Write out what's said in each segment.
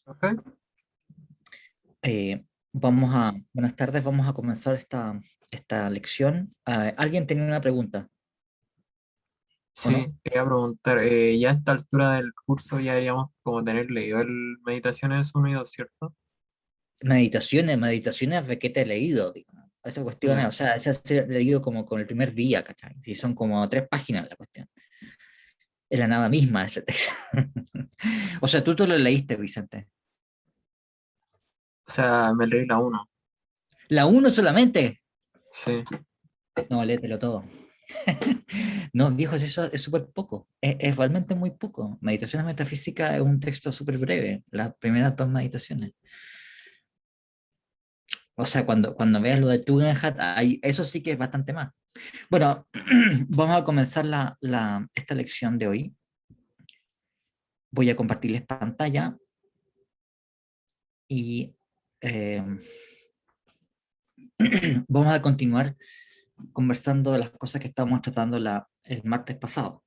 Ok. Buenas tardes, vamos a comenzar esta lección. ¿Alguien tenía una pregunta o Sí, no? quería preguntar, ya a esta altura del curso ya deberíamos como tener leído el Meditaciones Unidos, ¿cierto? Meditaciones de qué te he leído, digo, ¿no? Esa cuestión, Ya. o sea, esa se ha leído como con el primer día, ¿cachai? Si son como 3 páginas la cuestión. Es la nada misma ese texto. O sea, tú te lo leíste, Vicente. O sea, me leí la uno. La uno solamente. Sí. No, léetelo todo. No, viejo, eso es súper poco. Es realmente muy poco. Meditaciones metafísicas es un texto súper breve. Las primeras 2 meditaciones. O sea, cuando veas lo de Tugendhat, eso sí que es bastante más. Bueno, vamos a comenzar esta lección de hoy. Voy a compartirles pantalla y eh, vamos a continuar conversando de las cosas que estábamos tratando el martes pasado.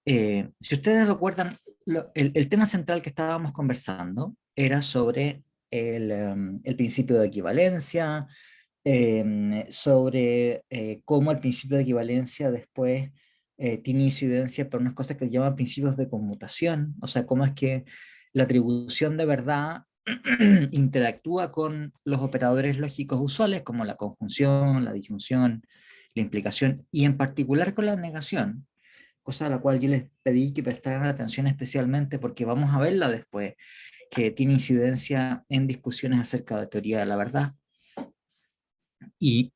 Si ustedes recuerdan, el tema central que estábamos conversando era sobre el principio de equivalencia, sobre cómo el principio de equivalencia después tiene incidencia para unas cosas que se llaman principios de conmutación, o sea, cómo es que la atribución de verdad interactúa con los operadores lógicos usuales, como la conjunción, la disyunción, la implicación, y en particular con la negación, cosa a la cual yo les pedí que prestaran atención especialmente porque vamos a verla después, que tiene incidencia en discusiones acerca de teoría de la verdad. Y,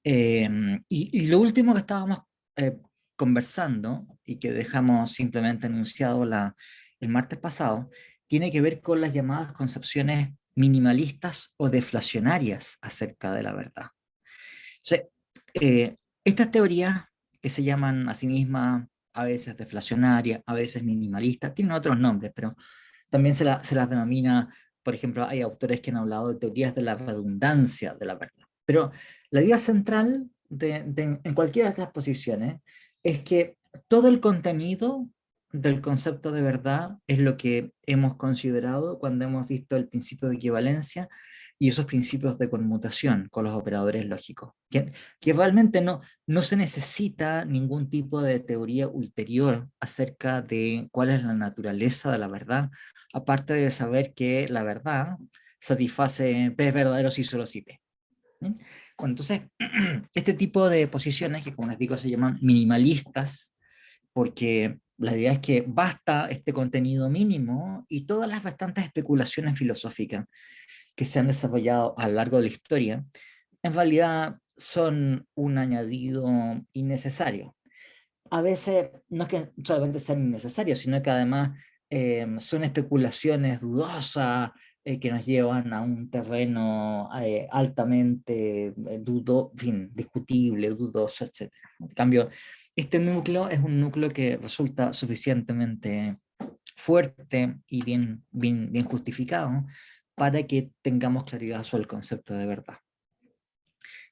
y lo último que estábamos eh, conversando y que dejamos simplemente anunciado el martes pasado, tiene que ver con las llamadas concepciones minimalistas o deflacionarias acerca de la verdad. O sea, estas teorías que se llaman a sí mismas a veces deflacionarias, a veces minimalistas, tienen otros nombres, pero también se las denomina, por ejemplo, hay autores que han hablado de teorías de la redundancia de la verdad. Pero la idea central en cualquiera de estas posiciones es que todo el contenido del concepto de verdad es lo que hemos considerado cuando hemos visto el principio de equivalencia y esos principios de conmutación con los operadores lógicos, que realmente no se necesita ningún tipo de teoría ulterior acerca de cuál es la naturaleza de la verdad, aparte de saber que la verdad satisface P verdaderos y solo si P. ¿Sí? Bueno, entonces, este tipo de posiciones, que como les digo se llaman minimalistas, porque la idea es que basta este contenido mínimo y todas las bastantes especulaciones filosóficas que se han desarrollado a lo largo de la historia, en realidad son un añadido innecesario. A veces no es que solamente sean innecesarios, sino que además son especulaciones dudosas que nos llevan a un terreno altamente en fin, discutible, dudoso, etc. En cambio, este núcleo es un núcleo que resulta suficientemente fuerte y bien justificado para que tengamos claridad sobre el concepto de verdad.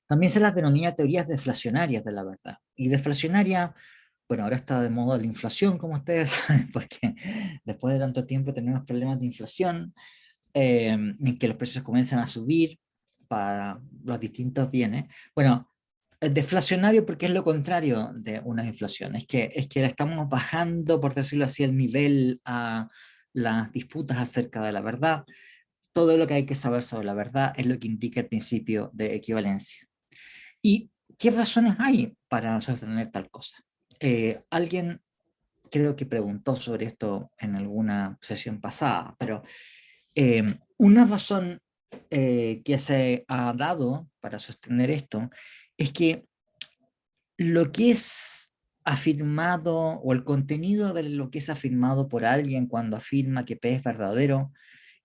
También se las denomina teorías deflacionarias de la verdad. Y deflacionaria, bueno, ahora está de moda la inflación, como ustedes saben, porque después de tanto tiempo tenemos problemas de inflación, en que los precios comienzan a subir para los distintos bienes. Bueno, el deflacionario porque es lo contrario de una inflación, es que le estamos bajando, por decirlo así, el nivel a las disputas acerca de la verdad. Todo lo que hay que saber sobre la verdad es lo que indica el principio de equivalencia. ¿Y qué razones hay para sostener tal cosa? Alguien creo que preguntó sobre esto en alguna sesión pasada, pero una razón que se ha dado para sostener esto es que lo que es afirmado o el contenido de lo que es afirmado por alguien cuando afirma que P es verdadero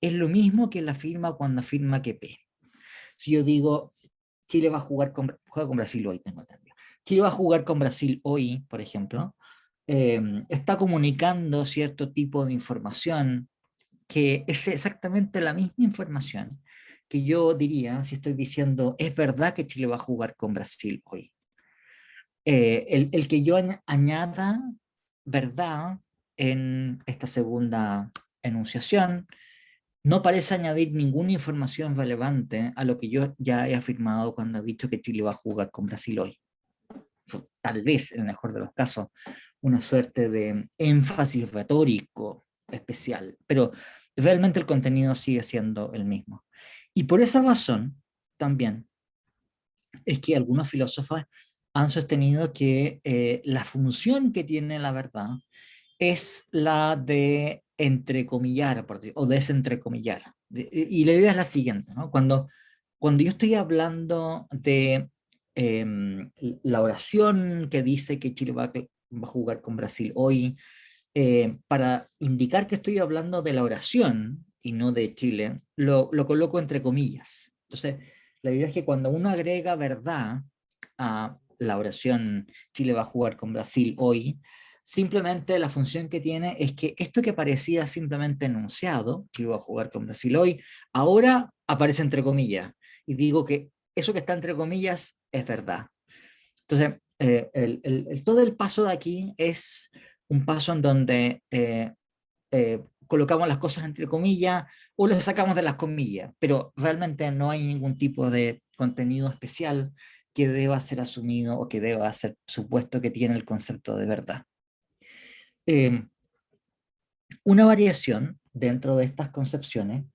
es lo mismo que él afirma cuando afirma que P. Si yo digo, Chile va a juega con Brasil hoy, tengo entendido. Chile va a jugar con Brasil hoy, por ejemplo, está comunicando cierto tipo de información que es exactamente la misma información que yo diría si estoy diciendo, es verdad que Chile va a jugar con Brasil hoy. El que yo añada verdad en esta segunda enunciación no parece añadir ninguna información relevante a lo que yo ya he afirmado cuando he dicho que Chile va a jugar con Brasil hoy. Tal vez, en el mejor de los casos, una suerte de énfasis retórico especial, pero realmente el contenido sigue siendo el mismo. Y por esa razón, también, es que algunos filósofos han sostenido que la función que tiene la verdad es la de entrecomillar, o desentrecomillar. Y la idea es la siguiente, ¿no? Cuando yo estoy hablando de la oración que dice que Chile va a jugar con Brasil hoy, para indicar que estoy hablando de la oración y no de Chile, lo coloco entre comillas. Entonces, la idea es que cuando uno agrega verdad a la oración Chile va a jugar con Brasil hoy, simplemente la función que tiene es que esto que parecía simplemente enunciado, Chile va a jugar con Brasil hoy, ahora aparece entre comillas. Y digo que eso que está entre comillas es verdad. Entonces, todo el paso de aquí es un paso en donde colocamos las cosas entre comillas o las sacamos de las comillas, pero realmente no hay ningún tipo de contenido especial que deba ser asumido o que deba ser supuesto que tiene el concepto de verdad. Eh, una variación dentro de estas concepciones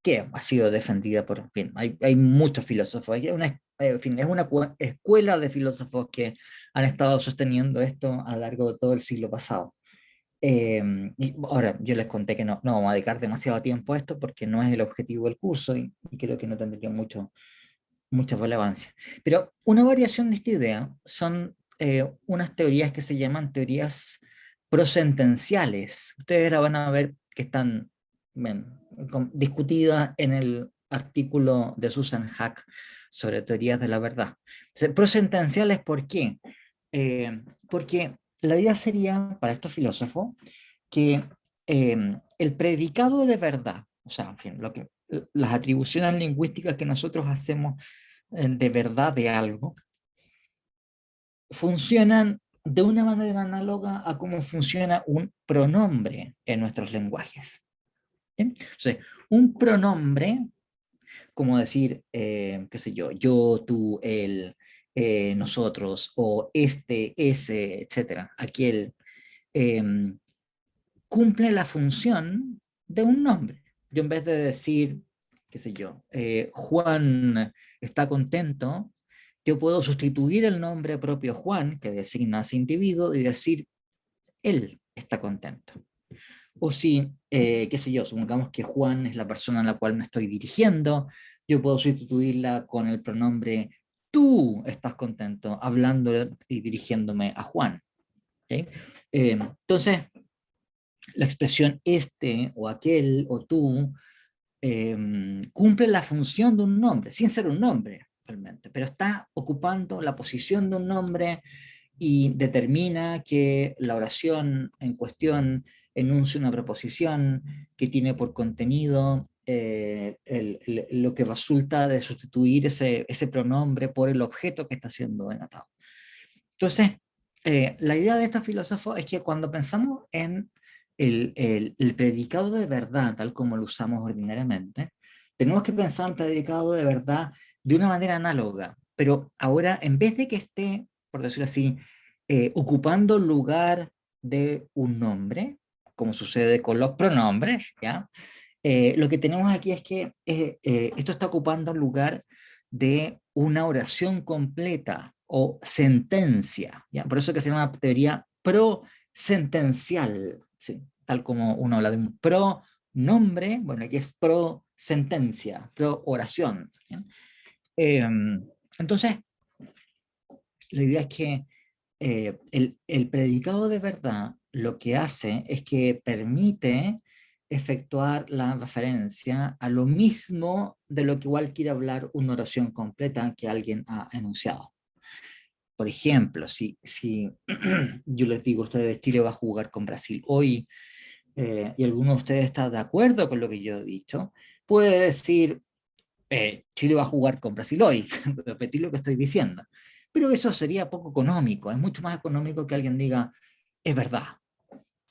que ha sido defendida por, en fin, hay muchos filósofos, en fin, es una escuela de filósofos que han estado sosteniendo esto a lo largo de todo el siglo pasado. Y ahora, yo les conté que no vamos a dedicar demasiado tiempo a esto porque no es el objetivo del curso y creo que no tendría mucha relevancia. Pero una variación de esta idea son unas teorías que se llaman teorías prosentenciales. Ustedes ahora van a ver que están discutidas en el artículo de Susan Hack sobre teorías de la verdad. Entonces, prosentenciales, ¿por qué? Porque la idea sería, para estos filósofos, que el predicado de verdad, o sea, en fin, las atribuciones lingüísticas que nosotros hacemos de verdad de algo, funcionan de una manera análoga a cómo funciona un pronombre en nuestros lenguajes. ¿Bien? Entonces, un pronombre, como decir, qué sé yo, tú, él, nosotros, o este, ese, etcétera, aquel, eh, cumple la función de un nombre. Yo en vez de decir, qué sé yo, Juan está contento, yo puedo sustituir el nombre propio Juan, que designa a ese individuo, y decir, él está contento. O si, qué sé yo, supongamos que Juan es la persona a la cual me estoy dirigiendo, yo puedo sustituirla con el pronombre tú estás contento, hablando y dirigiéndome a Juan. ¿Okay? Entonces, la expresión este o aquel o tú cumple la función de un nombre, sin ser un nombre realmente, pero está ocupando la posición de un nombre y determina que la oración en cuestión enuncia una preposición que tiene por contenido lo que resulta de sustituir ese pronombre por el objeto que está siendo denotado. Entonces, la idea de estos filósofos es que cuando pensamos en el predicado de verdad, tal como lo usamos ordinariamente, tenemos que pensar en el predicado de verdad de una manera análoga, pero ahora en vez de que esté, por decirlo así, ocupando el lugar de un nombre, como sucede con los pronombres, ¿ya? Lo que tenemos aquí es que esto está ocupando el lugar de una oración completa o sentencia, ¿ya? Por eso que se llama teoría prosentencial, ¿sí? Tal como uno habla de un pronombre, bueno, aquí es pro-sentencia, pro-oración. Entonces, la idea es que el predicado de verdad lo que hace es que permite efectuar la referencia a lo mismo de lo que igual quiere hablar una oración completa que alguien ha enunciado. Por ejemplo, si yo les digo a ustedes, Chile va a jugar con Brasil hoy, y alguno de ustedes está de acuerdo con lo que yo he dicho, puede decir, Chile va a jugar con Brasil hoy, repetir lo que estoy diciendo. Pero eso sería poco económico, es mucho más económico que alguien diga, es verdad.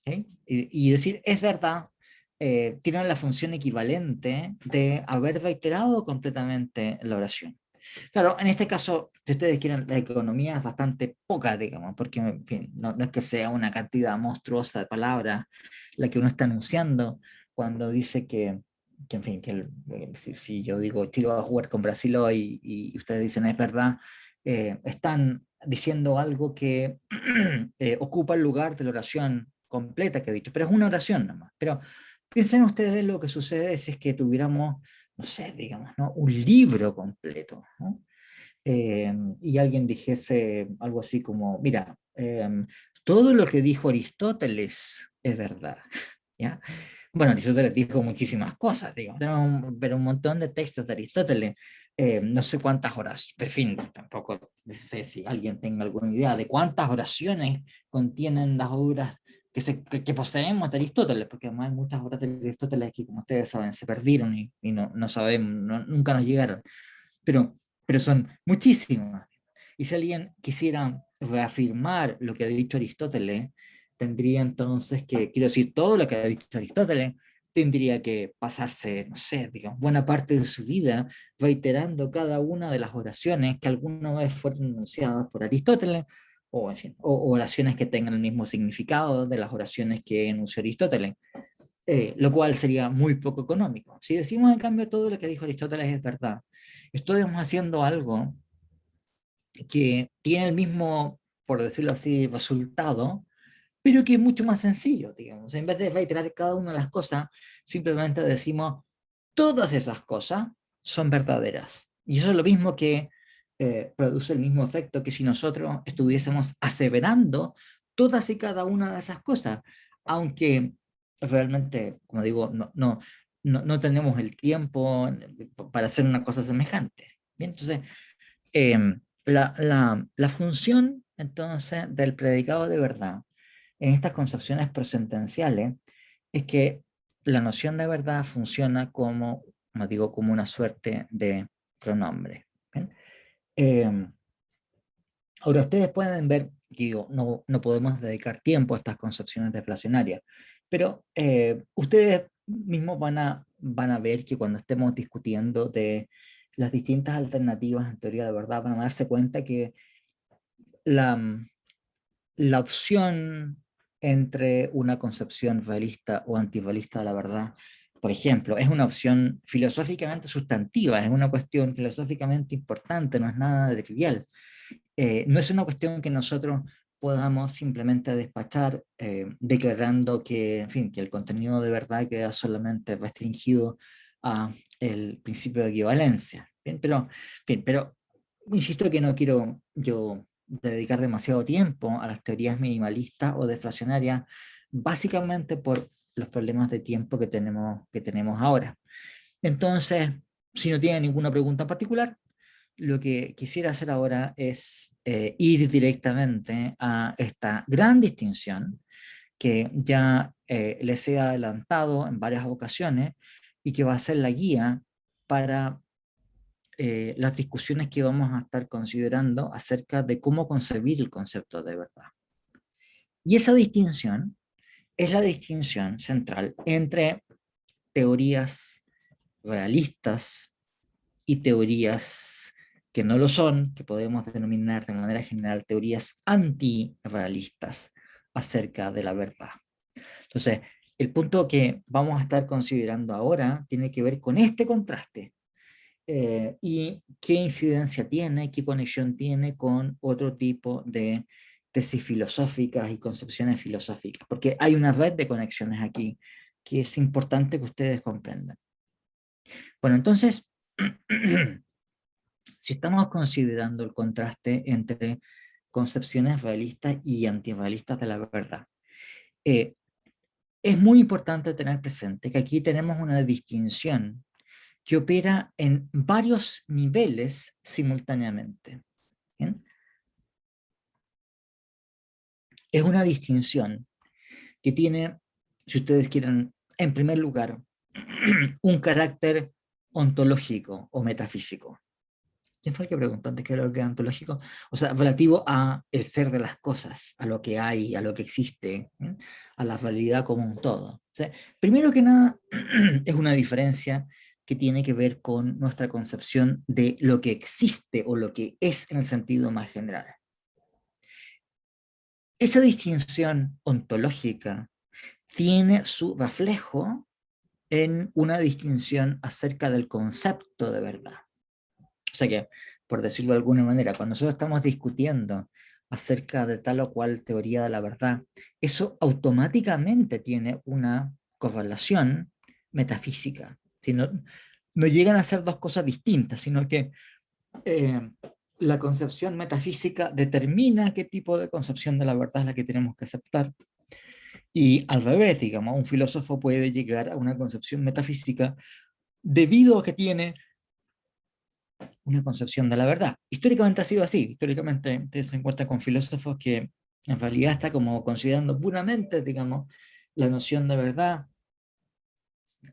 ¿Sí? Y decir, es verdad, tienen la función equivalente de haber reiterado completamente la oración. Claro, en este caso, si ustedes quieren, la economía es bastante poca, digamos, porque en fin, no es que sea una cantidad monstruosa de palabras la que uno está anunciando cuando dice en fin, si yo digo Chile va a jugar con Brasil hoy y ustedes dicen es verdad, están diciendo algo que ocupa el lugar de la oración completa que he dicho, pero es una oración nomás. Pero piensen ustedes lo que sucede si es que tuviéramos, no sé, digamos, ¿no? Un libro completo, ¿no? Y alguien dijese algo así como, mira, todo lo que dijo Aristóteles es verdad, ¿ya? Bueno, Aristóteles dijo muchísimas cosas, digo, pero un montón de textos de Aristóteles, no sé cuántas horas, en fin, tampoco sé si alguien tenga alguna idea de cuántas oraciones contienen las obras que poseemos de Aristóteles, porque además hay muchas obras de Aristóteles que, como ustedes saben, se perdieron y no sabemos, nunca nos llegaron, pero, pero son muchísimas. Y si alguien quisiera reafirmar lo que ha dicho Aristóteles, tendría entonces que, quiero decir, todo lo que ha dicho Aristóteles, tendría que pasarse, no sé, digamos, buena parte de su vida reiterando cada una de las oraciones que alguna vez fueron enunciadas por Aristóteles, o en fin, o oraciones que tengan el mismo significado de las oraciones que enunció Aristóteles, lo cual sería muy poco económico. Si decimos en cambio todo lo que dijo Aristóteles es verdad, estamos haciendo algo que tiene el mismo, por decirlo así, resultado, pero que es mucho más sencillo, digamos. En vez de reiterar cada una de las cosas, simplemente decimos, todas esas cosas son verdaderas. Y eso es lo mismo que produce el mismo efecto que si nosotros estuviésemos aseverando todas y cada una de esas cosas, aunque realmente, como digo, no tenemos el tiempo para hacer una cosa semejante. Bien, entonces, la función entonces del predicado de verdad en estas concepciones prosentenciales es que la noción de verdad funciona como digo, como una suerte de pronombre. ¿Bien? Eh, Ahora ustedes pueden ver, digo, no podemos dedicar tiempo a estas concepciones deflacionarias, pero ustedes mismos van a ver que cuando estemos discutiendo de las distintas alternativas en teoría de verdad, van a darse cuenta que la, la opción entre una concepción realista o antirrealista de la verdad, por ejemplo, es una opción filosóficamente sustantiva, es una cuestión filosóficamente importante, no es nada de trivial. No es una cuestión que nosotros podamos simplemente despachar declarando que, en fin, que el contenido de verdad queda solamente restringido a el principio de equivalencia. Bien, pero insisto que no quiero yo dedicar demasiado tiempo a las teorías minimalistas o deflacionarias, básicamente por los problemas de tiempo que tenemos ahora. Entonces, si no tienen ninguna pregunta en particular, lo que quisiera hacer ahora es ir directamente a esta gran distinción que ya les he adelantado en varias ocasiones y que va a ser la guía para las discusiones que vamos a estar considerando acerca de cómo concebir el concepto de verdad. Y esa distinción es la distinción central entre teorías realistas y teorías que no lo son, que podemos denominar de manera general teorías antirrealistas acerca de la verdad. Entonces, el punto que vamos a estar considerando ahora tiene que ver con este contraste y qué incidencia tiene, qué conexión tiene con otro tipo de tesis filosóficas y concepciones filosóficas, porque hay una red de conexiones aquí que es importante que ustedes comprendan. Bueno, entonces, si estamos considerando el contraste entre concepciones realistas y antirrealistas de la verdad, eh, es muy importante tener presente que aquí tenemos una distinción que opera en varios niveles simultáneamente. ¿Bien? Es una distinción que tiene, si ustedes quieren, en primer lugar, un carácter ontológico o metafísico. ¿Quién fue el que preguntó antes qué era lo que es ontológico? O sea, relativo a el ser de las cosas, a lo que hay, a lo que existe, ¿eh? A la realidad como un todo. O sea, primero que nada, es una diferencia que tiene que ver con nuestra concepción de lo que existe o lo que es en el sentido más general. Esa distinción ontológica tiene su reflejo en una distinción acerca del concepto de verdad. O sea que, por decirlo de alguna manera, cuando nosotros estamos discutiendo acerca de tal o cual teoría de la verdad, eso automáticamente tiene una correlación metafísica. Si no, no llegan a ser dos cosas distintas, sino que eh, la concepción metafísica determina qué tipo de concepción de la verdad es la que tenemos que aceptar. Y al revés, digamos, un filósofo puede llegar a una concepción metafísica debido a que tiene una concepción de la verdad. Históricamente ha sido así. Históricamente ustedes se encuentran con filósofos que en realidad está como considerando puramente, digamos, la noción de verdad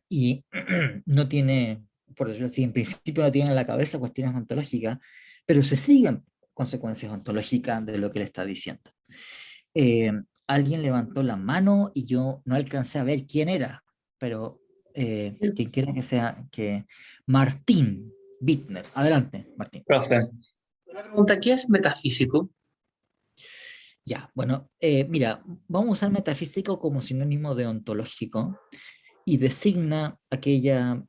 y no tiene, por decirlo así, en principio no tiene en la cabeza cuestiones ontológicas, pero se siguen consecuencias ontológicas de lo que le está diciendo. Eh, Alguien levantó la mano y yo no alcancé a ver quién era, pero quien quiera que sea, que Martín Bittner. Adelante, Martín. Profe, una pregunta, ¿qué es metafísico? Ya, bueno, mira, vamos a usar metafísico como sinónimo de ontológico y designa aquella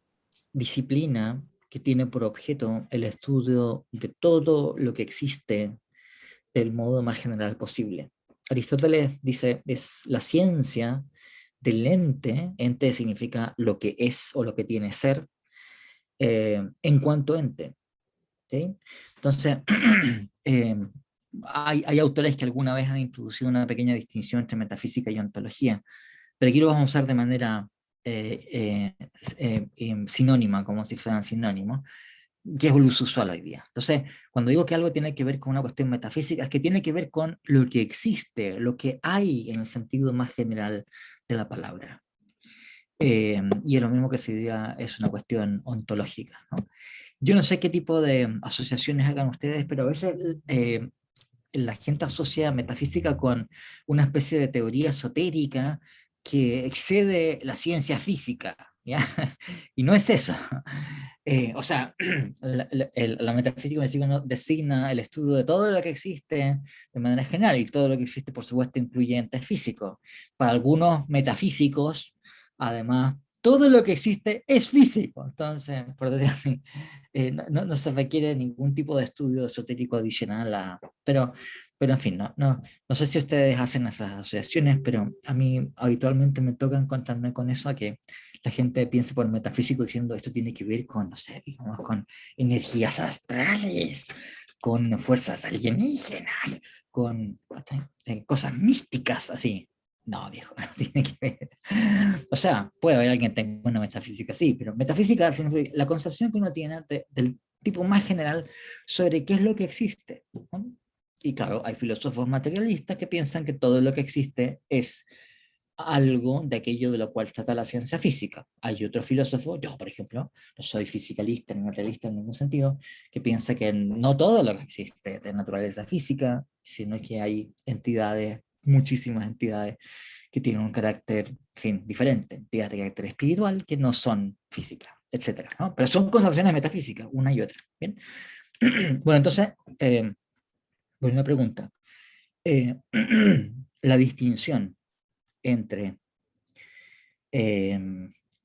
disciplina que tiene por objeto el estudio de todo lo que existe del modo más general posible. Aristóteles dice, es la ciencia del ente, ente significa lo que es o lo que tiene ser, en cuanto ente. ¿Sí? Entonces, eh, hay autores que alguna vez han introducido una pequeña distinción entre metafísica y ontología, pero aquí lo vamos a usar de manera sinónima, como si fueran sinónimos, que es el uso usual hoy día. Entonces, cuando digo que algo tiene que ver con una cuestión metafísica, es que tiene que ver con lo que existe, lo que hay en el sentido más general de la palabra. Y es lo mismo que si diga es una cuestión ontológica, ¿no? Yo no sé qué tipo de asociaciones hagan ustedes, pero a veces la gente asocia metafísica con una especie de teoría esotérica que excede la ciencia física, ¿ya? Y no es eso. O sea, la metafísica designa el estudio de todo lo que existe de manera general, y todo lo que existe, por supuesto, incluye entes físicos. Para algunos metafísicos, además, todo lo que existe es físico. Entonces, por decirlo así, no se requiere ningún tipo de estudio esotérico adicional pero en fin, no sé si ustedes hacen esas asociaciones, pero a mí habitualmente me toca encontrarme con eso, que la gente piensa por metafísico diciendo esto tiene que ver con, no sé, digamos, con energías astrales, con fuerzas alienígenas, con cosas místicas, así. No, viejo, no tiene que ver. O sea, puede haber alguien que tenga una metafísica, sí, pero metafísica, al final, la concepción que uno tiene del tipo más general sobre qué es lo que existe, ¿no? Y claro, hay filósofos materialistas que piensan que todo lo que existe es algo de aquello de lo cual trata la ciencia física. Hay otro filósofo, yo por ejemplo, no soy fisicalista ni materialista en ningún sentido, que piensa que no todo lo que existe es de naturaleza física, sino que hay entidades, muchísimas entidades, que tienen un carácter, en fin, diferente, entidades de carácter espiritual que no son físicas, etcétera, ¿no? Pero son concepciones metafísicas, una y otra. ¿Bien? Bueno, entonces, una pregunta. Eh, la distinción entre eh,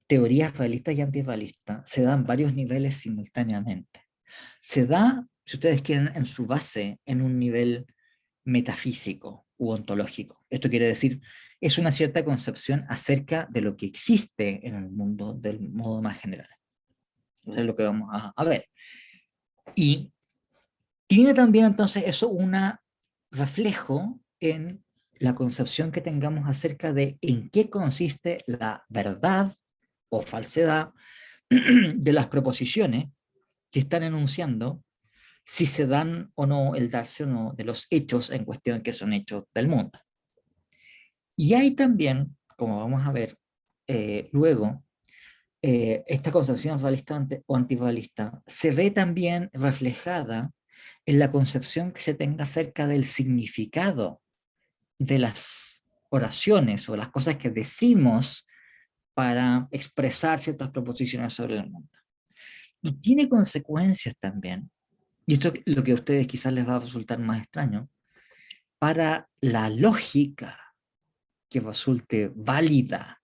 teorías realistas y antirrealistas se da en varios niveles simultáneamente. Se da, si ustedes quieren, en su base, en un nivel metafísico u ontológico. Esto quiere decir, es una cierta concepción acerca de lo que existe en el mundo del modo más general. Eso es lo que vamos a ver. Y tiene también entonces eso un reflejo en la concepción que tengamos acerca de en qué consiste la verdad o falsedad de las proposiciones que están enunciando, si se dan o no, el darse o no de los hechos en cuestión que son hechos del mundo. Y hay también, como vamos a ver luego, esta concepción realista o antirrealista se ve también reflejada en la concepción que se tenga acerca del significado de las oraciones o las cosas que decimos para expresar ciertas proposiciones sobre el mundo. Y tiene consecuencias también, y esto es lo que a ustedes quizás les va a resultar más extraño, para la lógica que resulte válida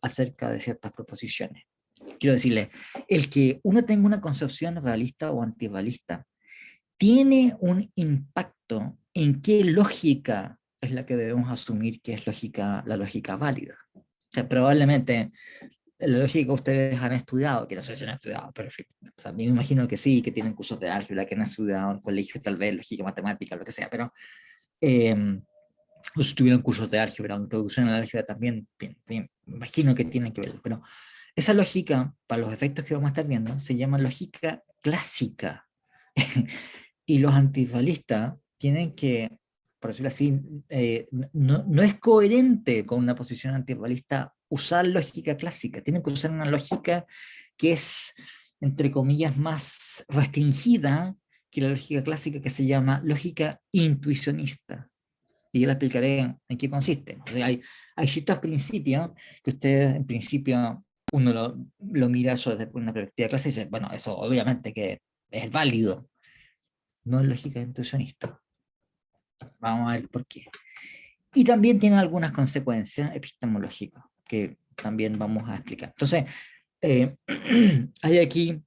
acerca de ciertas proposiciones. Quiero decirle, el que uno tenga una concepción realista o antirrealista tiene un impacto en qué lógica es la que debemos asumir que es la lógica válida. O sea, probablemente la lógica que ustedes han estudiado, que no sé si han estudiado, pero en fin, o sea, me imagino que sí, que tienen cursos de álgebra, que han estudiado en colegio, tal vez lógica matemática, lo que sea, pero o si tuvieron cursos de álgebra o introducción a la álgebra también, me imagino que tienen que ver, pero esa lógica, para los efectos que vamos a estar viendo, se llama lógica clásica. Y los antirrealistas tienen que, por decirlo así, no es coherente con una posición antirrealista usar lógica clásica. Tienen que usar una lógica que es, entre comillas, más restringida que la lógica clásica, que se llama lógica intuicionista. Y yo le explicaré en qué consiste. O sea, hay ciertos principios que ustedes, en principio, uno lo mira eso desde una perspectiva clásica y dice, bueno, eso obviamente que es válido, no es lógica intuicionista. Vamos a ver por qué. Y también tiene algunas consecuencias epistemológicas que también vamos a explicar. Entonces, hay aquí,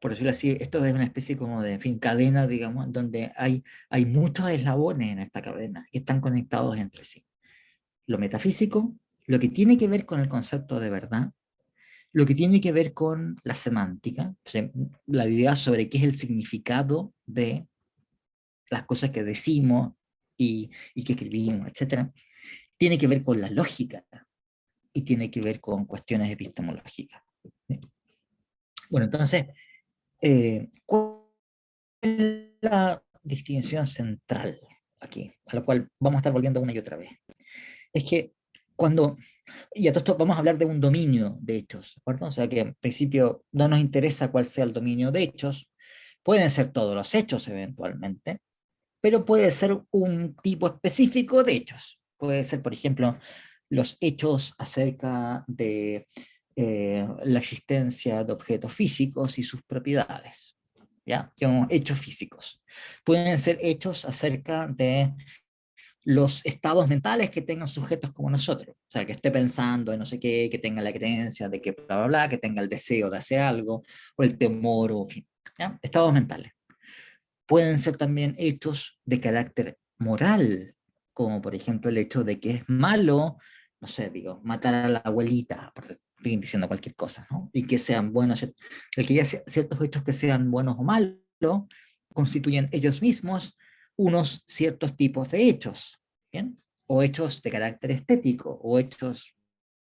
por decirlo así, esto es una especie como de, en fin, cadena, digamos, donde hay muchos eslabones en esta cadena que están conectados entre sí. Lo metafísico, lo que tiene que ver con el concepto de verdad, lo que tiene que ver con la semántica, o sea, la idea sobre qué es el significado de las cosas que decimos y que escribimos, etcétera, tiene que ver con la lógica y tiene que ver con cuestiones epistemológicas. Bueno, entonces, ¿cuál es la distinción central aquí? A la cual vamos a estar volviendo una y otra vez. Es que cuando, y a todo esto vamos a hablar de un dominio de hechos, ¿de acuerdo? O sea que en principio no nos interesa cuál sea el dominio de hechos, pueden ser todos los hechos eventualmente, pero puede ser un tipo específico de hechos. Puede ser, por ejemplo, los hechos acerca de la existencia de objetos físicos y sus propiedades. ¿Ya? Llamamos hechos físicos. Pueden ser hechos acerca de los estados mentales que tengan sujetos como nosotros. O sea, que esté pensando en no sé qué, que tenga la creencia de que bla, bla, bla, que tenga el deseo de hacer algo, o el temor, o en fin. ¿Ya? Estados mentales. Pueden ser también hechos de carácter moral, como por ejemplo el hecho de que es malo, no sé, digo, matar a la abuelita, por estoy diciendo cualquier cosa, ¿no? Y que sean buenos, el que ya ciertos hechos que sean buenos o malos, constituyen ellos mismos unos ciertos tipos de hechos, ¿bien? O hechos de carácter estético, o hechos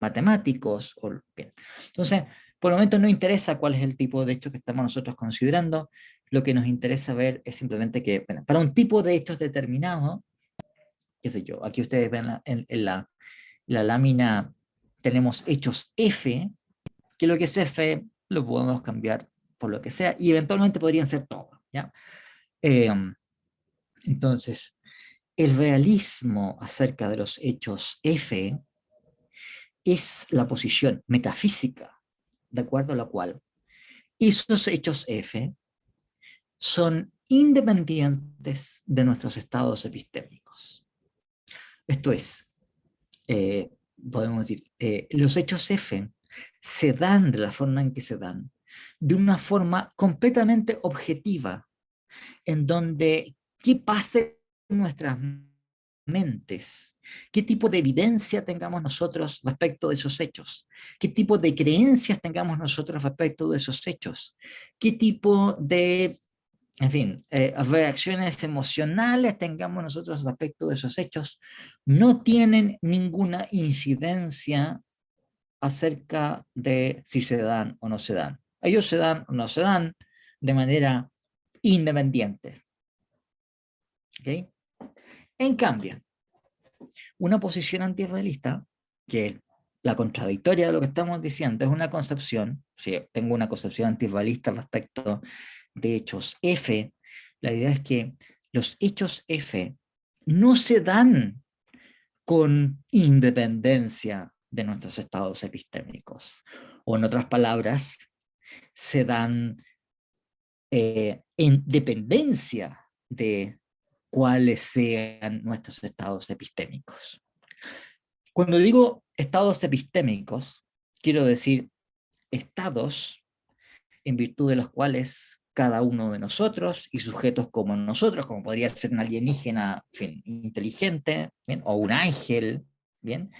matemáticos, o, bien. Entonces, por el momento no interesa cuál es el tipo de hecho que estamos nosotros considerando, lo que nos interesa ver es simplemente que, bueno, para un tipo de hechos determinado, qué sé yo, aquí ustedes ven en la lámina tenemos hechos F, que lo que es F lo podemos cambiar por lo que sea, y eventualmente podrían ser todos, ¿ya? Eh, entonces, el realismo acerca de los hechos F es la posición metafísica, de acuerdo a la cual esos hechos F son independientes de nuestros estados epistémicos. Esto es, eh, podemos decir, los hechos F se dan de la forma en que se dan, de una forma completamente objetiva, en donde qué pase en nuestras mentes, qué tipo de evidencia tengamos nosotros respecto de esos hechos, qué tipo de creencias tengamos nosotros respecto de esos hechos, qué tipo de, en fin, reacciones emocionales tengamos nosotros respecto de esos hechos, no tienen ninguna incidencia acerca de si se dan o no se dan. Ellos se dan o no se dan de manera independiente. ¿Okay? En cambio, una posición antirrealista, que la contradictoria de lo que estamos diciendo es una concepción, si tengo una concepción antirrealista respecto de hechos F, la idea es que los hechos F no se dan con independencia de nuestros estados epistémicos, o en otras palabras, se dan en dependencia de cuáles sean nuestros estados epistémicos. Cuando digo estados epistémicos, quiero decir estados en virtud de los cuales cada uno de nosotros y sujetos como nosotros, como podría ser un alienígena, en fin, inteligente, ¿bien? O un ángel, ¿bien?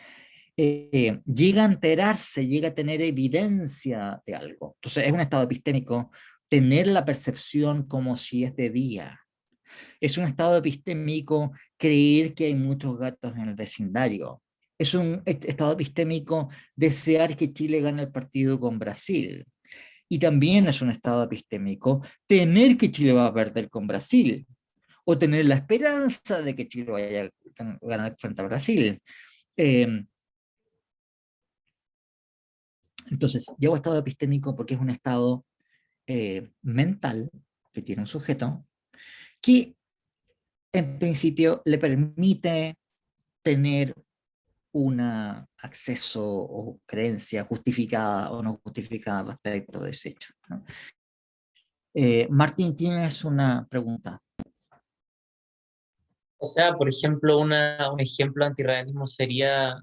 Llega a enterarse, llega a tener evidencia de algo. Entonces es un estado epistémico tener la percepción como si es de día. Es un estado epistémico creer que hay muchos gatos en el vecindario. Es un estado epistémico desear que Chile gane el partido con Brasil. Y también es un estado epistémico tener que Chile va a perder con Brasil, o tener la esperanza de que Chile vaya a ganar frente a Brasil. Entonces, llego a estado epistémico porque es un estado mental que tiene un sujeto que en principio le permite tener un acceso o creencia justificada o no justificada respecto de ese hecho, ¿no? Martín, tienes una pregunta. O sea, por ejemplo, un ejemplo antirrealismo sería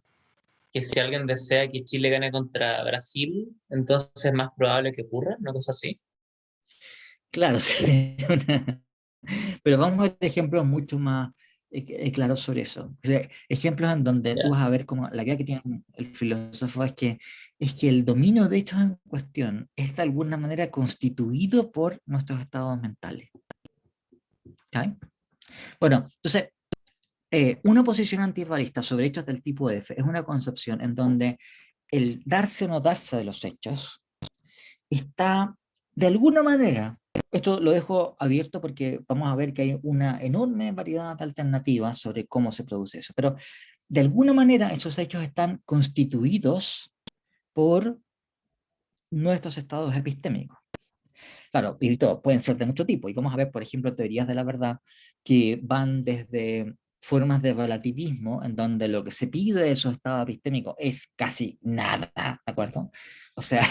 que si alguien desea que Chile gane contra Brasil, entonces es más probable que ocurra, una cosa así. Claro, sí, pero vamos a ver ejemplos mucho más claros sobre eso. O sea, ejemplos en donde tú Ya. vas a ver cómo la idea que tiene el filósofo es que el dominio de hechos en cuestión es de alguna manera constituido por nuestros estados mentales. ¿Okay? Bueno, entonces, una posición antirrealista sobre hechos del tipo F es una concepción en donde el darse o no darse de los hechos está de alguna manera, esto lo dejo abierto porque vamos a ver que hay una enorme variedad de alternativas sobre cómo se produce eso, pero de alguna manera esos hechos están constituidos por nuestros estados epistémicos. Claro, y pueden ser de mucho tipo, y vamos a ver, por ejemplo, teorías de la verdad que van desde formas de relativismo, en donde lo que se pide de esos estados epistémicos es casi nada, ¿de acuerdo? O sea,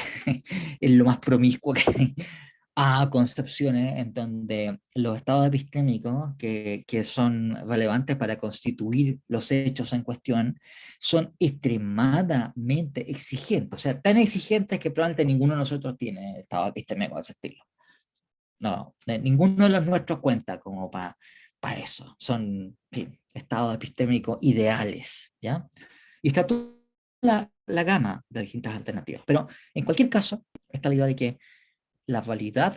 es lo más promiscuo que hay, a concepciones en donde los estados epistémicos que son relevantes para constituir los hechos en cuestión son extremadamente exigentes, o sea, tan exigentes que probablemente ninguno de nosotros tiene estado epistémico de ese estilo. No, ninguno de los nuestros cuenta como para eso. Son, en fin, estados epistémicos ideales, ¿ya? Y está toda la gama de distintas alternativas. Pero en cualquier caso, está la idea de que la validad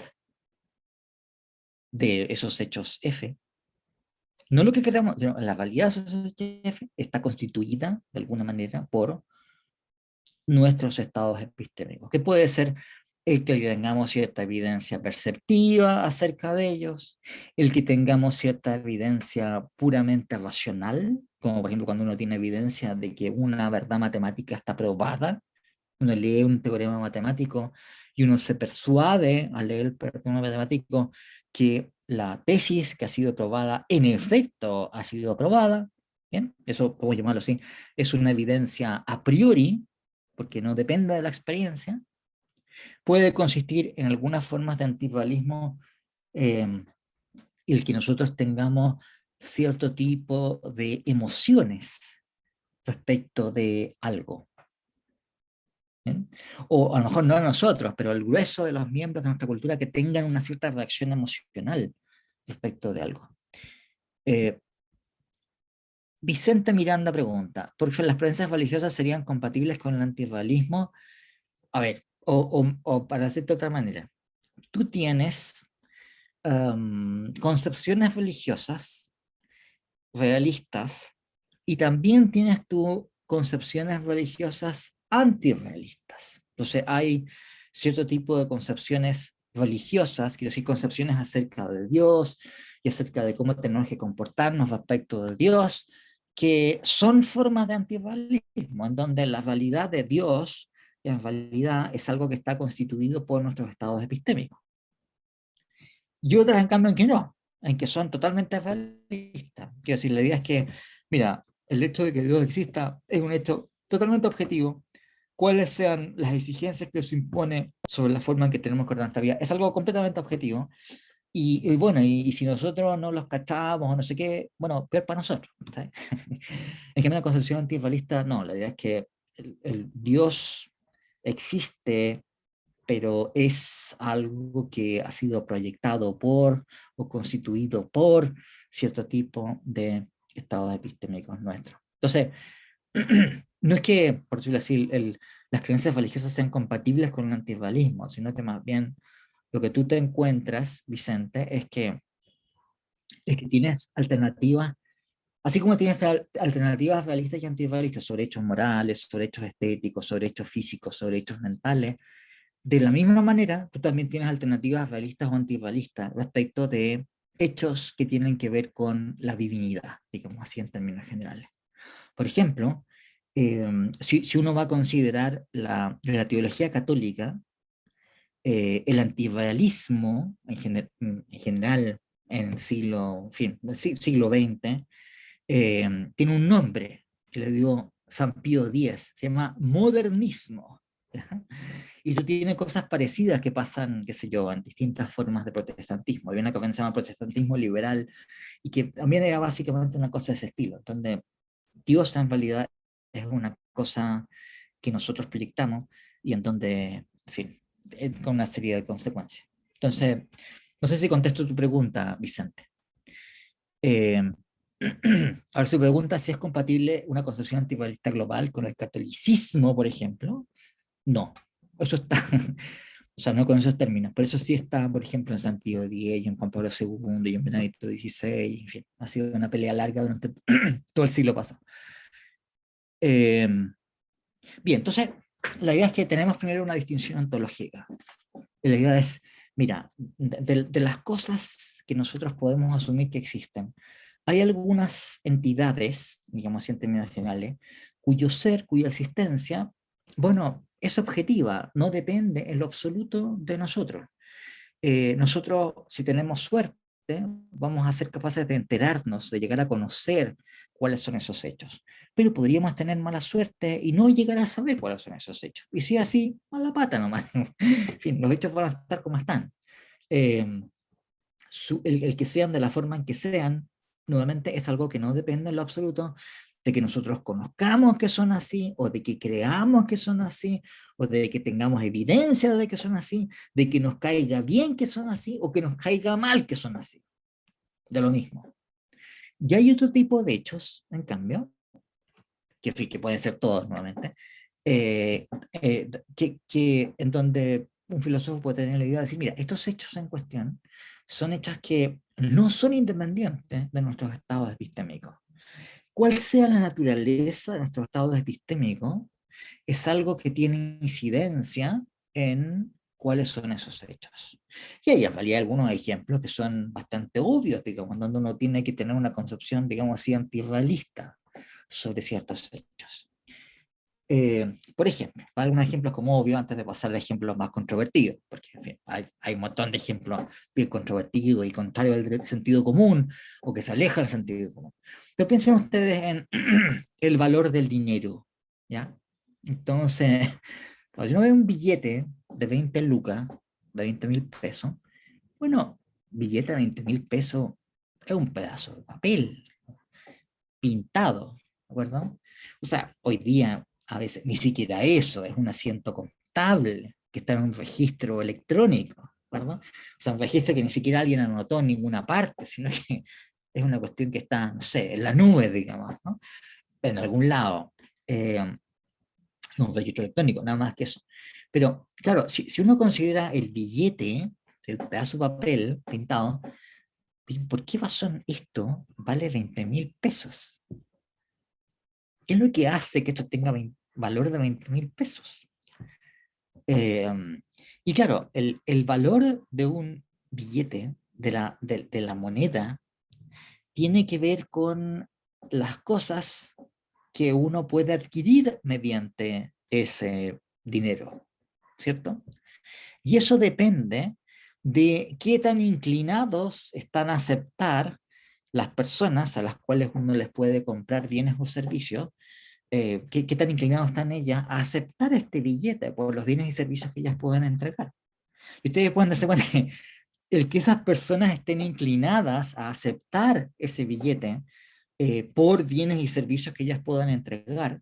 de esos hechos F, no lo que queramos, sino la validad de esos hechos F está constituida de alguna manera por nuestros estados epistémicos, que puede ser el que tengamos cierta evidencia perceptiva acerca de ellos, el que tengamos cierta evidencia puramente racional, como por ejemplo cuando uno tiene evidencia de que una verdad matemática está probada, uno lee un teorema matemático y uno se persuade al leer el teorema matemático que la tesis que ha sido probada en efecto ha sido probada, ¿bien? Eso podemos llamarlo así, es una evidencia a priori, porque no depende de la experiencia. Puede consistir en algunas formas de antirrealismo el que nosotros tengamos cierto tipo de emociones respecto de algo. ¿Bien? O a lo mejor no nosotros, pero el grueso de los miembros de nuestra cultura que tengan una cierta reacción emocional respecto de algo. Vicente Miranda pregunta, ¿por qué las creencias religiosas serían compatibles con el antirrealismo? A ver, o para decirte de otra manera, tú tienes concepciones religiosas realistas y también tienes tú concepciones religiosas antirrealistas. Entonces hay cierto tipo de concepciones religiosas, quiero decir, concepciones acerca de Dios y acerca de cómo tenemos que comportarnos respecto de Dios, que son formas de antirrealismo, en donde la realidad de Dios en realidad es algo que está constituido por nuestros estados epistémicos. Y otras, en cambio, en que no, en que son totalmente realistas. Quiero decir, la idea es que, mira, el hecho de que Dios exista es un hecho totalmente objetivo. Cuáles sean las exigencias que se impone sobre la forma en que tenemos que ordenar nuestra vida, es algo completamente objetivo. Y bueno, y si nosotros no los cachamos o no sé qué, bueno, peor para nosotros, ¿sabes? En cambio, una concepción antirrealista, no, la idea es que el Dios existe, pero es algo que ha sido proyectado por o constituido por cierto tipo de estados epistémicos nuestros. Entonces, no es que, por decirlo así, las creencias religiosas sean compatibles con el antirrealismo, sino que más bien lo que tú te encuentras, Vicente, es que tienes alternativas, así como tienes alternativas realistas y antirrealistas sobre hechos morales, sobre hechos estéticos, sobre hechos físicos, sobre hechos mentales. De la misma manera, tú también tienes alternativas realistas o antirrealistas respecto de hechos que tienen que ver con la divinidad, digamos así en términos generales. Por ejemplo, si uno va a considerar la teología católica, el antirrealismo en general en siglo XX tiene un nombre que le dio San Pío X, se llama modernismo. ¿Ya? Y eso tiene cosas parecidas que pasan, qué sé yo, en distintas formas de protestantismo. Hay una que se llama protestantismo liberal y que también era básicamente una cosa de ese estilo, donde Dios en realidad es una cosa que nosotros proyectamos y en donde, en fin, con una serie de consecuencias. Entonces, no sé si contesto tu pregunta, Vicente. Eh, Ahora su pregunta si es compatible una concepción antirrealista global con el catolicismo, por ejemplo. No, eso está, o sea, no con esos términos, pero eso sí está, por ejemplo, en San Pío X, y en Juan Pablo II, y en Benedicto XVI, en fin, ha sido una pelea larga durante todo el siglo pasado. Bien, entonces, la idea es que tenemos primero una distinción ontológica. La idea es, mira, de las cosas que nosotros podemos asumir que existen, hay algunas entidades, digamos así en términos generales, cuyo ser, cuya existencia, bueno, es objetiva, no depende en lo absoluto de nosotros. Nosotros, si tenemos suerte, vamos a ser capaces de enterarnos, de llegar a conocer cuáles son esos hechos. Pero podríamos tener mala suerte y no llegar a saber cuáles son esos hechos. Y si es así, mala pata nomás. En fin, los hechos van a estar como están. Eh, el que sean de la forma en que sean, nuevamente es algo que no depende en lo absoluto de que nosotros conozcamos que son así, o de que creamos que son así, o de que tengamos evidencia de que son así, de que nos caiga bien que son así, o que nos caiga mal que son así. De lo mismo. Y hay otro tipo de hechos, en cambio, que pueden ser todos nuevamente, en donde un filósofo puede tener la idea de decir, mira, estos hechos en cuestión son hechos que no son independientes de nuestros estados epistémicos. Cuál sea la naturaleza de nuestros estados epistémicos, es algo que tiene incidencia en cuáles son esos hechos. Y hay en realidad algunos ejemplos que son bastante obvios, digamos, donde uno tiene que tener una concepción, digamos así, antirrealista sobre ciertos hechos. Por ejemplo, algunos ejemplos como obvio antes de pasar a ejemplos más controvertidos, porque en fin, hay un montón de ejemplos bien controvertidos y contrarios al sentido común o que se alejan del sentido común. Pero piensen ustedes en el valor del dinero, ¿ya? Entonces, cuando uno ve un billete de 20 lucas, de 20.000 pesos, bueno, billete de 20.000 pesos es un pedazo de papel pintado, ¿de acuerdo? O sea, hoy día a veces ni siquiera eso, es un asiento contable que está en un registro electrónico, ¿de acuerdo? O sea, un registro que ni siquiera alguien anotó en ninguna parte, sino que es una cuestión que está, no sé, en la nube, digamos, ¿no? En algún lado. Un registro electrónico, nada más que eso. Pero, claro, si uno considera el billete, el pedazo de papel pintado, ¿por qué razón esto vale 20.000 pesos? ¿Qué es lo que hace que esto tenga valor de 20.000 pesos? Eh, y claro, el valor de un billete, de la moneda, tiene que ver con las cosas que uno puede adquirir mediante ese dinero, ¿cierto? Y eso depende de qué tan inclinados están a aceptar las personas a las cuales uno les puede comprar bienes o servicios, qué tan inclinados están ellas a aceptar este billete por los bienes y servicios que ellas pueden entregar. Y ustedes pueden darse cuenta que el que esas personas estén inclinadas a aceptar ese billete por bienes y servicios que ellas puedan entregar,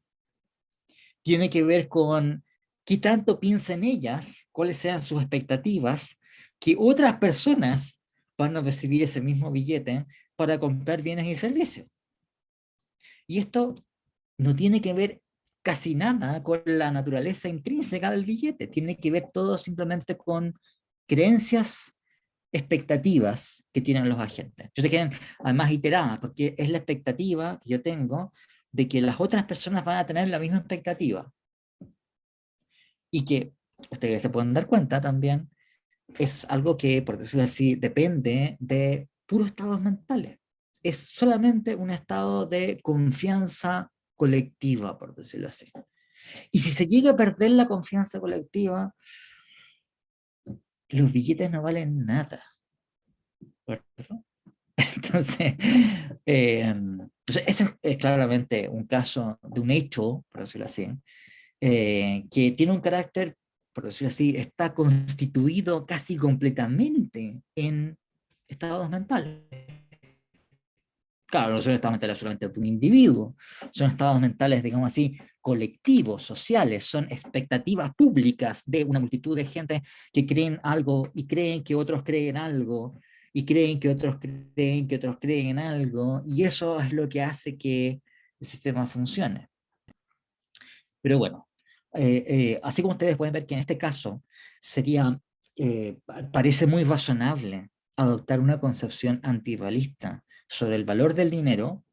tiene que ver con qué tanto piensan ellas, cuáles sean sus expectativas, que otras personas van a recibir ese mismo billete para comprar bienes y servicios. Y esto no tiene que ver casi nada con la naturaleza intrínseca del billete, tiene que ver todo simplemente con creencias, expectativas que tienen los agentes. Yo sé que además iteradas, porque es la expectativa que yo tengo de que las otras personas van a tener la misma expectativa. Y que ustedes se pueden dar cuenta también, es algo que, por decirlo así, depende de puros estados mentales. Es solamente un estado de confianza colectiva, por decirlo así. Y si se llega a perder la confianza colectiva, los billetes no valen nada, ¿verdad? Entonces, eso es claramente un caso de un hecho, por decirlo así, que tiene un carácter, por decirlo así, está constituido casi completamente en estados mentales. Claro, no son estados mentales solamente de un individuo, son estados mentales, digamos así, colectivos, sociales, son expectativas públicas de una multitud de gente que creen algo y creen que otros creen algo y creen que otros creen que otros creen algo, y eso es lo que hace que el sistema funcione. Pero bueno, así como ustedes pueden ver que en este caso sería, parece muy razonable adoptar una concepción antirrealista sobre el valor del dinero,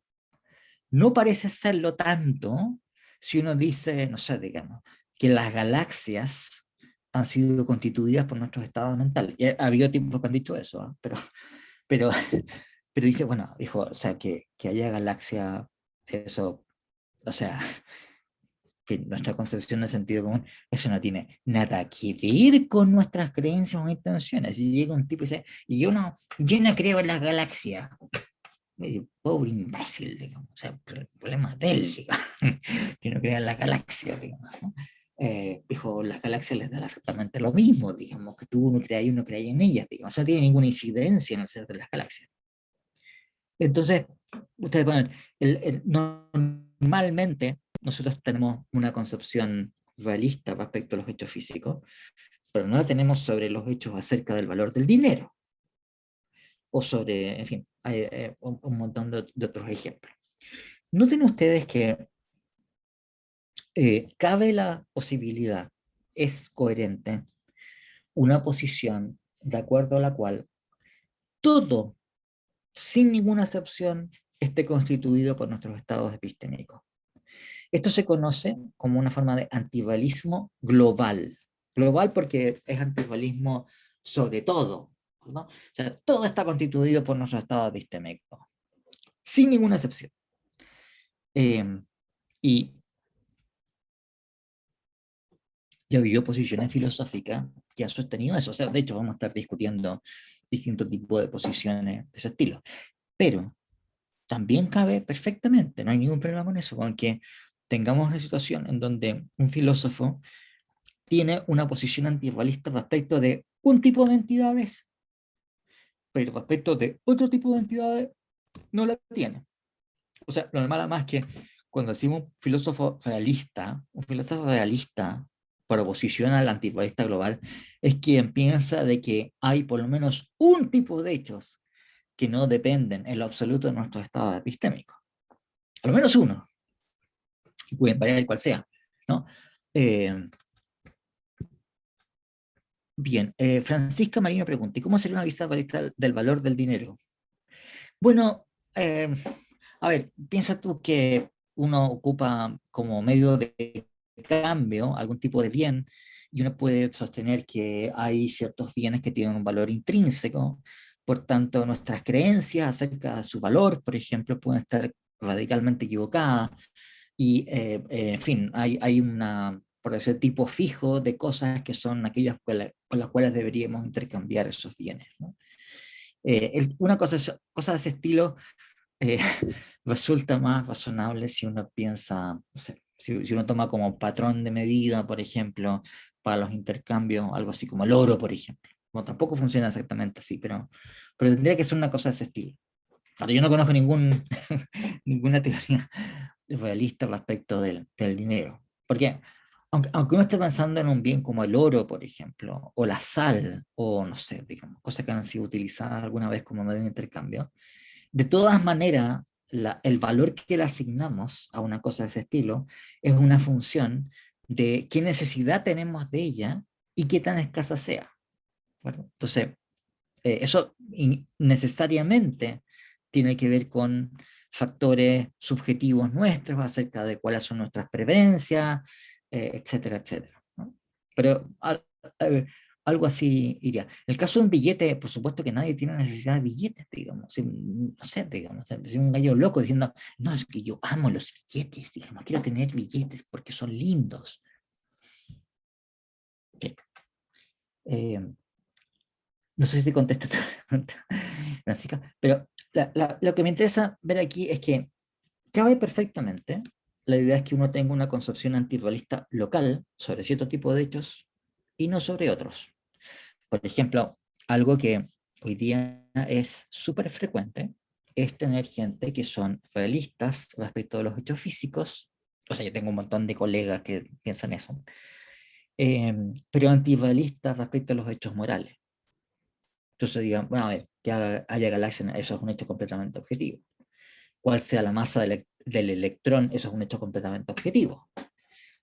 no parece serlo tanto si uno dice, no sé, digamos, que las galaxias han sido constituidas por nuestros estados mentales. Y ha habido tipos que han dicho eso, ¿eh? Pero, pero dice, bueno, dijo, o sea, que haya galaxia, eso, o sea, que nuestra concepción de sentido común, eso no tiene nada que ver con nuestras creencias o intenciones. Y llega un tipo y dice, yo no creo en las galaxias. Pobre imbécil, digamos. O sea, el problema de él, digamos, que no crea en las galaxias, digamos, ¿no? Dijo, las galaxias les da exactamente lo mismo, digamos, que tú uno creas y uno crea en ellas, digamos. O sea, no tiene ninguna incidencia en el ser de las galaxias. Entonces, ustedes ponen, normalmente nosotros tenemos una concepción realista respecto a los hechos físicos, pero no la tenemos sobre los hechos acerca del valor del dinero, o sobre, en fin, hay un montón de otros ejemplos. Noten ustedes que cabe la posibilidad, es coherente, una posición de acuerdo a la cual todo, sin ninguna excepción, esté constituido por nuestros estados epistémicos. Esto se conoce como una forma de antirrealismo global. Global porque es antirrealismo sobre todo, ¿no? O sea, todo está constituido por nuestro estado epistémico, sin ninguna excepción. Y ya ha habido posiciones filosóficas que han sostenido eso. O sea, de hecho, vamos a estar discutiendo distintos tipos de posiciones de ese estilo. Pero también cabe perfectamente, no hay ningún problema con eso, con que tengamos una situación en donde un filósofo tiene una posición antirrealista respecto de un tipo de entidades, pero respecto de otro tipo de entidades no la tiene. O sea, lo normal además es que cuando decimos un filósofo realista por oposición al antirrealista global, es quien piensa de que hay por lo menos un tipo de hechos que no dependen en lo absoluto de nuestro estado epistémico. Al menos uno, y pueden variar cual sea, ¿no? Bien, Francisca Marino pregunta, ¿y cómo sería una lista del valor del dinero? Bueno, a ver, piensa tú que uno ocupa como medio de cambio algún tipo de bien y uno puede sostener que hay ciertos bienes que tienen un valor intrínseco, por tanto nuestras creencias acerca de su valor, por ejemplo, pueden estar radicalmente equivocada, y en fin, hay una, por decir, tipo fijo de cosas que son aquellas con las cuales deberíamos intercambiar esos bienes, ¿no? Una cosa de ese estilo eh, resulta más razonable si uno piensa, no sé, si uno toma como patrón de medida, por ejemplo, para los intercambios, algo así como el oro, por ejemplo. Bueno, tampoco funciona exactamente así, pero tendría que ser una cosa de ese estilo. Ahora, yo no conozco ninguna teoría realista respecto del dinero. Porque aunque uno esté pensando en un bien como el oro, por ejemplo, o la sal, o no sé, digamos, cosas que han sido utilizadas alguna vez como medio de intercambio, de todas maneras, el valor que le asignamos a una cosa de ese estilo es una función de qué necesidad tenemos de ella y qué tan escasa sea, ¿verdad? Entonces, eso necesariamente tiene que ver con factores subjetivos nuestros acerca de cuáles son nuestras preferencias, etcétera, etcétera, ¿no? Pero eh, algo así iría. En el caso de un billete, por supuesto que nadie tiene necesidad de billetes, digamos. No sé, digamos, es un gallo loco diciendo, no, es que yo amo los billetes, digamos, quiero tener billetes porque son lindos. Okay. No sé si contesto tu pregunta, Francisca, pero lo que me interesa ver aquí es que cabe perfectamente. La idea es que uno tenga una concepción antirrealista local sobre cierto tipo de hechos y no sobre otros. Por ejemplo, algo que hoy día es súper frecuente es tener gente que son realistas respecto de los hechos físicos. O sea, yo tengo un montón de colegas que piensan eso, pero antirrealistas respecto a los hechos morales. Entonces digan, bueno, a ver, que haya galaxias, eso es un hecho completamente objetivo. Cuál sea la masa del electrón, eso es un hecho completamente objetivo.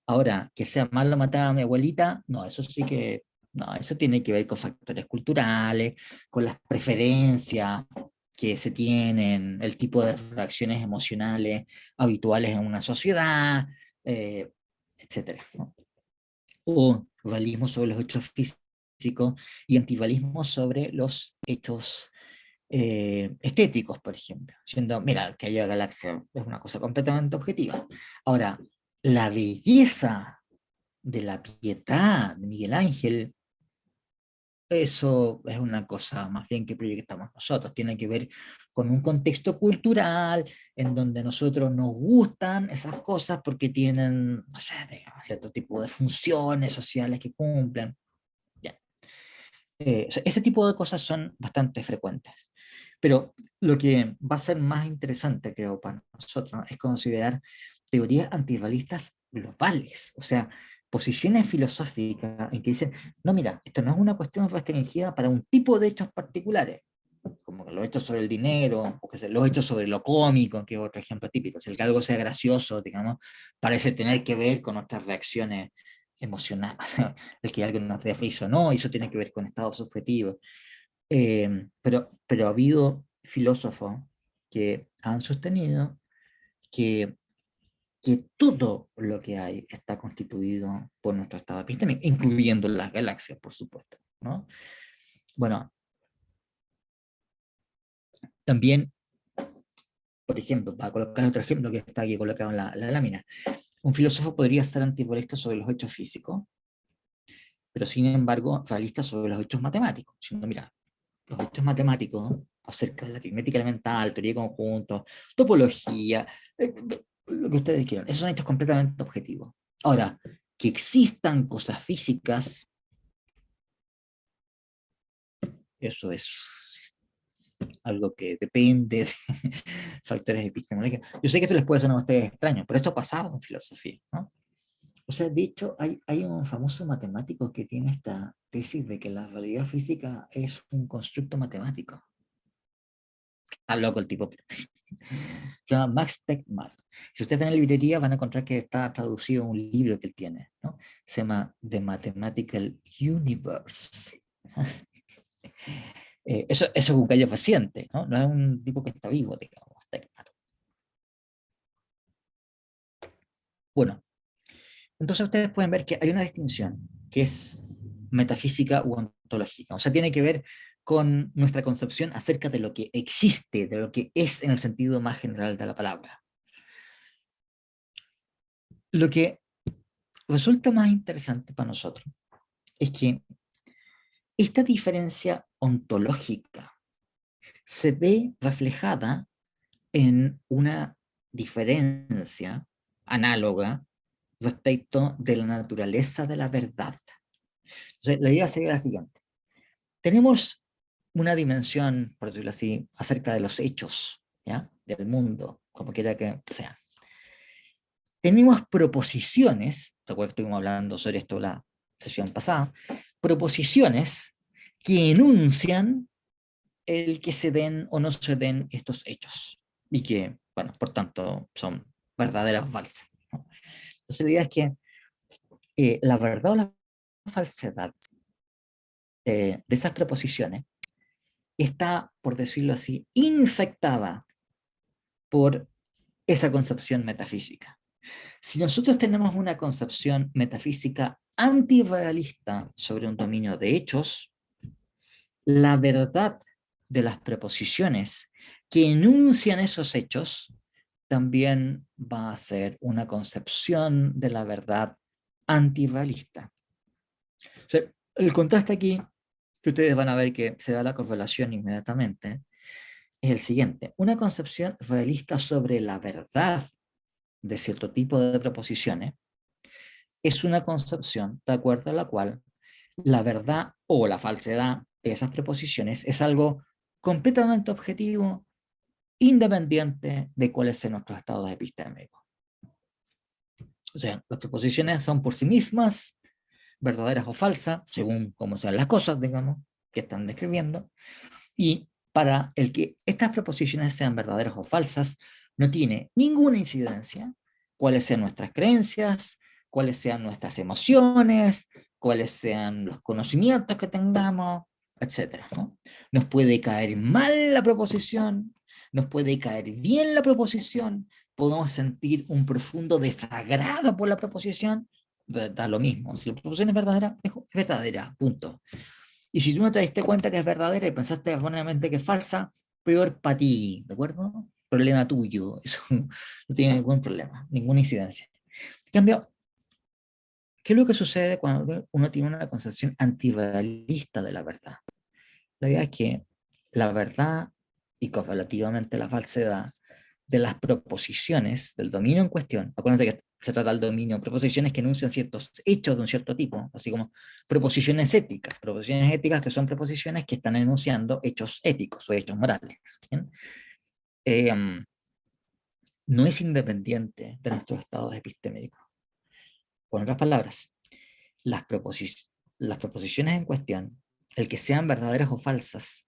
Ahora, que sea malo matar a mi abuelita, no, eso sí que, no, eso tiene que ver con factores culturales, con las preferencias que se tienen, el tipo de reacciones emocionales habituales en una sociedad, eh, etcétera, ¿no? O realismo sobre los hechos físicos y antirrealismo sobre los hechos estéticos, por ejemplo, diciendo, mira, que haya galaxia es una cosa completamente objetiva. Ahora, la belleza de la pietà de Miguel Ángel, eso es una cosa más bien que proyectamos nosotros, tiene que ver con un contexto cultural en donde nosotros nos gustan esas cosas porque tienen, no sé, digamos, cierto tipo de funciones sociales que cumplen. Ya. O sea, ese tipo de cosas son bastante frecuentes. Pero lo que va a ser más interesante, creo, para nosotros, es considerar teorías antirrealistas globales, o sea, posiciones filosóficas en que dicen, no, mira, esto no es una cuestión restringida para un tipo de hechos particulares, como los hechos sobre el dinero, o que sea, los hechos sobre lo cómico, que es otro ejemplo típico. Si el que algo sea gracioso, digamos, parece tener que ver con nuestras reacciones emocionales, el que algo nos dé risa o no, y eso tiene que ver con estados subjetivos. Pero ha habido filósofos que han sostenido que, que todo lo que hay está constituido por nuestro estado epistémico, incluyendo las galaxias, por supuesto, ¿no? Bueno, también, por ejemplo, para colocar otro ejemplo que está aquí colocado en la lámina, un filósofo podría ser antirealista sobre los hechos físicos, pero sin embargo realista sobre los hechos matemáticos, diciendo, mira, los hechos matemáticos acerca de la aritmética elemental, teoría de conjuntos, topología, lo que ustedes quieran, esos son hechos completamente objetivos. Ahora, que existan cosas físicas, eso es algo que depende de factores epistemológicos. Yo sé que esto les puede sonar a ustedes extraño, pero esto ha pasado en filosofía, ¿no? O sea, de hecho, hay un famoso matemático que tiene esta tesis de que la realidad física es un constructo matemático. Está loco el tipo. Se llama Max Tegmark. Si ustedes ven en la librería van a encontrar que está traducido un libro que él tiene, ¿no? Se llama The Mathematical Universe. Eso es un gallo reciente, ¿no? No es un tipo que está vivo, digamos, Tegmark. Bueno, entonces ustedes pueden ver que hay una distinción que es metafísica u ontológica. O sea, tiene que ver con nuestra concepción acerca de lo que existe, de lo que es en el sentido más general de la palabra. Lo que resulta más interesante para nosotros es que esta diferencia ontológica se ve reflejada en una diferencia análoga respecto de la naturaleza de la verdad. Entonces, la idea sería la siguiente. Tenemos una dimensión, por decirlo así, acerca de los hechos, ¿ya? Del mundo, como quiera que sea. Tenemos proposiciones, ¿te acuerdas que estuvimos hablando sobre esto la sesión pasada? Proposiciones que enuncian el que se den o no se den estos hechos y que, bueno, por tanto, son verdaderas o falsas, ¿no? Entonces la idea es que la verdad o la falsedad de esas proposiciones está, por decirlo así, infectada por esa concepción metafísica. Si nosotros tenemos una concepción metafísica antirrealista sobre un dominio de hechos, la verdad de las preposiciones que enuncian esos hechos también va a ser una concepción de la verdad antirrealista. O sea, el contraste aquí, que ustedes van a ver que se da la correlación inmediatamente, es el siguiente. Una concepción realista sobre la verdad de cierto tipo de proposiciones es una concepción de acuerdo a la cual la verdad o la falsedad de esas preposiciones es algo completamente objetivo, independiente de cuáles sean nuestros estados epistémicos. O sea, las preposiciones son por sí mismas verdaderas o falsas, según cómo sean las cosas, digamos, que están describiendo, y para el que estas preposiciones sean verdaderas o falsas, no tiene ninguna incidencia cuáles sean nuestras creencias, cuáles sean nuestras emociones, cuáles sean los conocimientos que tengamos, etcétera, ¿no? Nos puede caer mal la proposición, nos puede caer bien la proposición, podemos sentir un profundo desagrado por la proposición, da lo mismo. Si la proposición es verdadera, punto. Y si tú no te diste cuenta que es verdadera y pensaste erróneamente que es falsa, peor para ti, ¿de acuerdo? Problema tuyo, eso no tiene ningún problema, ninguna incidencia. En cambio, ¿qué es lo que sucede cuando uno tiene una concepción antirrealista de la verdad? La idea es que la verdad y correlativamente la falsedad de las proposiciones del dominio en cuestión, acuérdense que se trata del dominio, proposiciones que enuncian ciertos hechos de un cierto tipo, así como proposiciones éticas que son proposiciones que están enunciando hechos éticos o hechos morales. Eh, no es independiente de nuestros estados epistémicos. Con otras palabras, las, las proposiciones en cuestión, el que sean verdaderas o falsas,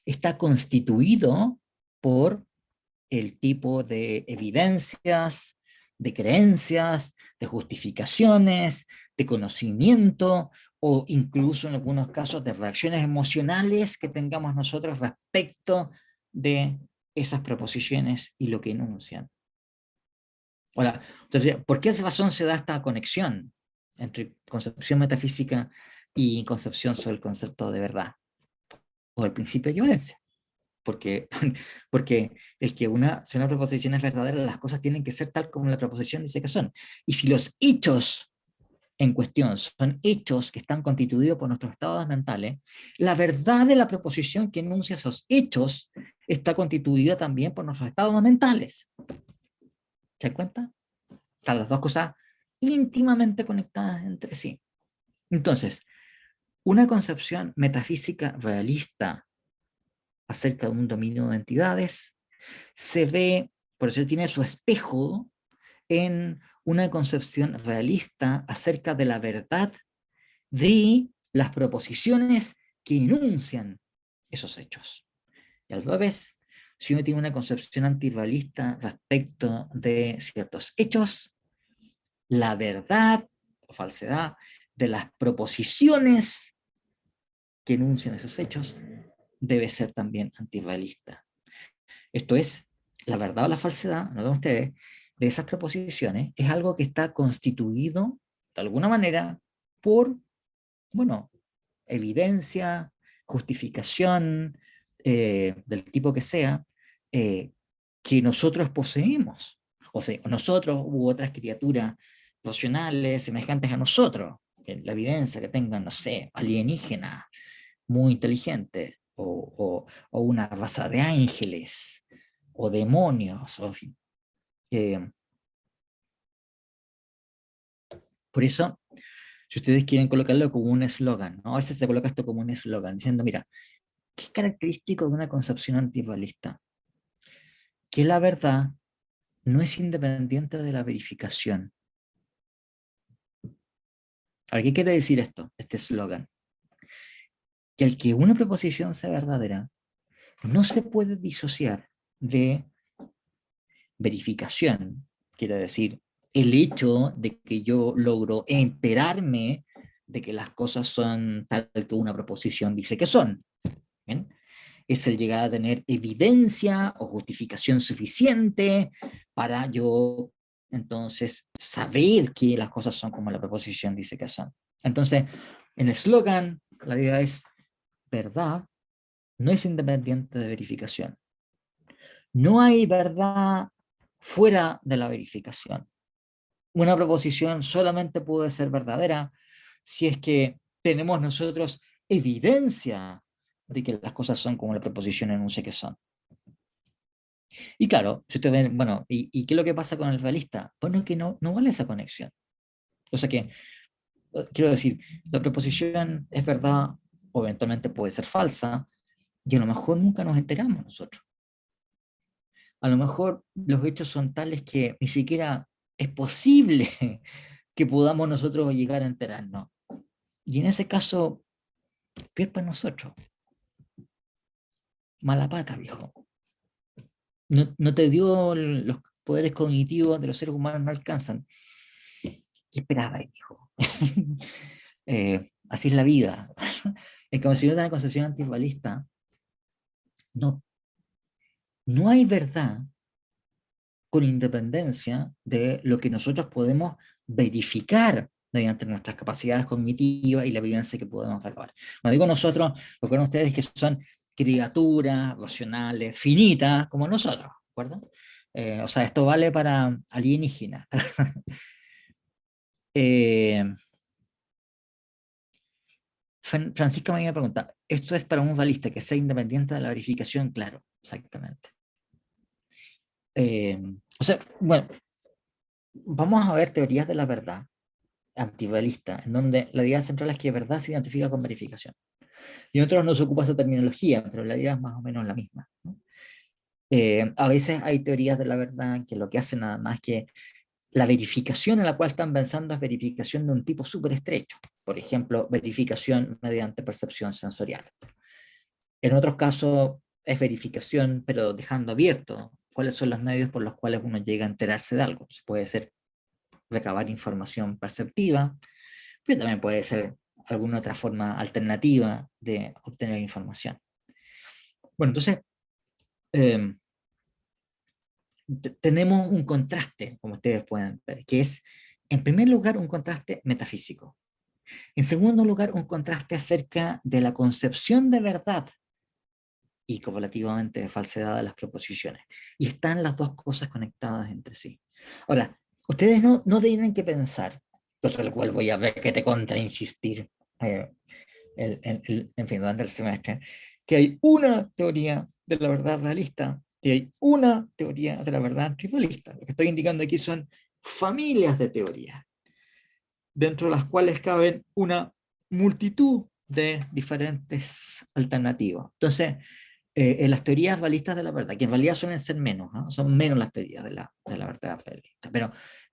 está constituido por el tipo de evidencias, de creencias, de justificaciones, de conocimiento o incluso en algunos casos de reacciones emocionales que tengamos nosotros respecto de esas proposiciones y lo que enuncian. Ahora, entonces, ¿por qué razón se da esta conexión entre concepción metafísica y concepción sobre el concepto de verdad? O el principio de equivalencia. Porque, porque si una proposición es verdadera, las cosas tienen que ser tal como la proposición dice que son. Y si los hechos en cuestión son hechos que están constituidos por nuestros estados mentales, la verdad de la proposición que enuncia esos hechos está constituida también por nuestros estados mentales. ¿Se dan cuenta? Están las dos cosas íntimamente conectadas entre sí. Entonces, una concepción metafísica realista acerca de un dominio de entidades se ve, por eso tiene su espejo en una concepción realista acerca de la verdad de las proposiciones que enuncian esos hechos. Y al revés, si uno tiene una concepción antirrealista respecto de ciertos hechos, la verdad o falsedad de las proposiciones que enuncian esos hechos debe ser también antirrealista. Esto es, la verdad o la falsedad, noten ustedes, de esas proposiciones es algo que está constituido de alguna manera por, bueno, evidencia, justificación, del tipo que sea, que nosotros poseemos. O sea, nosotros u otras criaturas racionales semejantes a nosotros, que la evidencia que tengan, no sé, alienígenas muy inteligentes, o una raza de ángeles, o demonios, o, eh, por eso, si ustedes quieren colocarlo como un eslogan, ¿no? A veces se coloca esto como un eslogan, diciendo, mira, ¿qué es característico de una concepción antirrealista? Que la verdad no es independiente de la verificación. Ahora, ¿qué quiere decir esto, este eslogan? Que al que una proposición sea verdadera, no se puede disociar de verificación, quiere decir, el hecho de que yo logro enterarme de que las cosas son tal que una proposición dice que son. ¿Bien? Es el llegar a tener evidencia o justificación suficiente para yo entonces saber que las cosas son como la proposición dice que son. Entonces, en el eslogan, la idea es verdad no es independiente de verificación. No hay verdad fuera de la verificación. Una proposición solamente puede ser verdadera si es que tenemos nosotros evidencia de que las cosas son como la proposición enuncia que son. Y claro, si ustedes ven, bueno, ¿y qué es lo que pasa con el realista? Bueno, que no vale esa conexión. O sea que, quiero decir, la proposición es verdad o eventualmente puede ser falsa, y a lo mejor nunca nos enteramos nosotros. A lo mejor los hechos son tales que ni siquiera es posible que podamos nosotros llegar a enterarnos. Y en ese caso, ¿qué es para nosotros? Mala pata, viejo. No te dio los poderes cognitivos de los seres humanos, no alcanzan. ¿Qué esperaba, viejo? Así es la vida. En concepción de la concepción antirrealista, no, no hay verdad con independencia de lo que nosotros podemos verificar mediante nuestras capacidades cognitivas y la evidencia que podemos recabar. No digo nosotros, lo que ustedes que son criaturas racionales, finitas, como nosotros, ¿de acuerdo? O sea, esto vale para alienígenas. Francisca me pregunta, ¿esto es para un realista que sea independiente de la verificación? Claro, exactamente. O sea, bueno, vamos a ver teorías de la verdad antirrealista, en donde la idea central es que verdad se identifica con verificación. Y nosotros no se ocupa esa terminología, pero la idea es más o menos la misma, ¿no? A veces hay teorías de la verdad que lo que hacen nada más que la verificación en la cual están pensando es verificación de un tipo súper estrecho. Por ejemplo, verificación mediante percepción sensorial. En otros casos es verificación, pero dejando abierto cuáles son los medios por los cuales uno llega a enterarse de algo. Puede ser recabar información perceptiva, pero también puede ser alguna otra forma alternativa de obtener información. Bueno, entonces, eh, tenemos un contraste, como ustedes pueden ver, que es, en primer lugar, un contraste metafísico. En segundo lugar, un contraste acerca de la concepción de verdad y correlativamente de falsedad de las proposiciones. Y están las dos cosas conectadas entre sí. Ahora, ustedes no tienen que pensar, cosa lo cual voy a ver que te insistir, en fin, durante el semestre, que hay una teoría de la verdad realista y hay una teoría de la verdad antirrealista. Lo que estoy indicando aquí son familias de teorías, dentro de las cuales caben una multitud de diferentes alternativas. Entonces, en las teorías realistas de la verdad, que en realidad suelen ser menos, ¿no? Son menos las teorías de la verdad realista,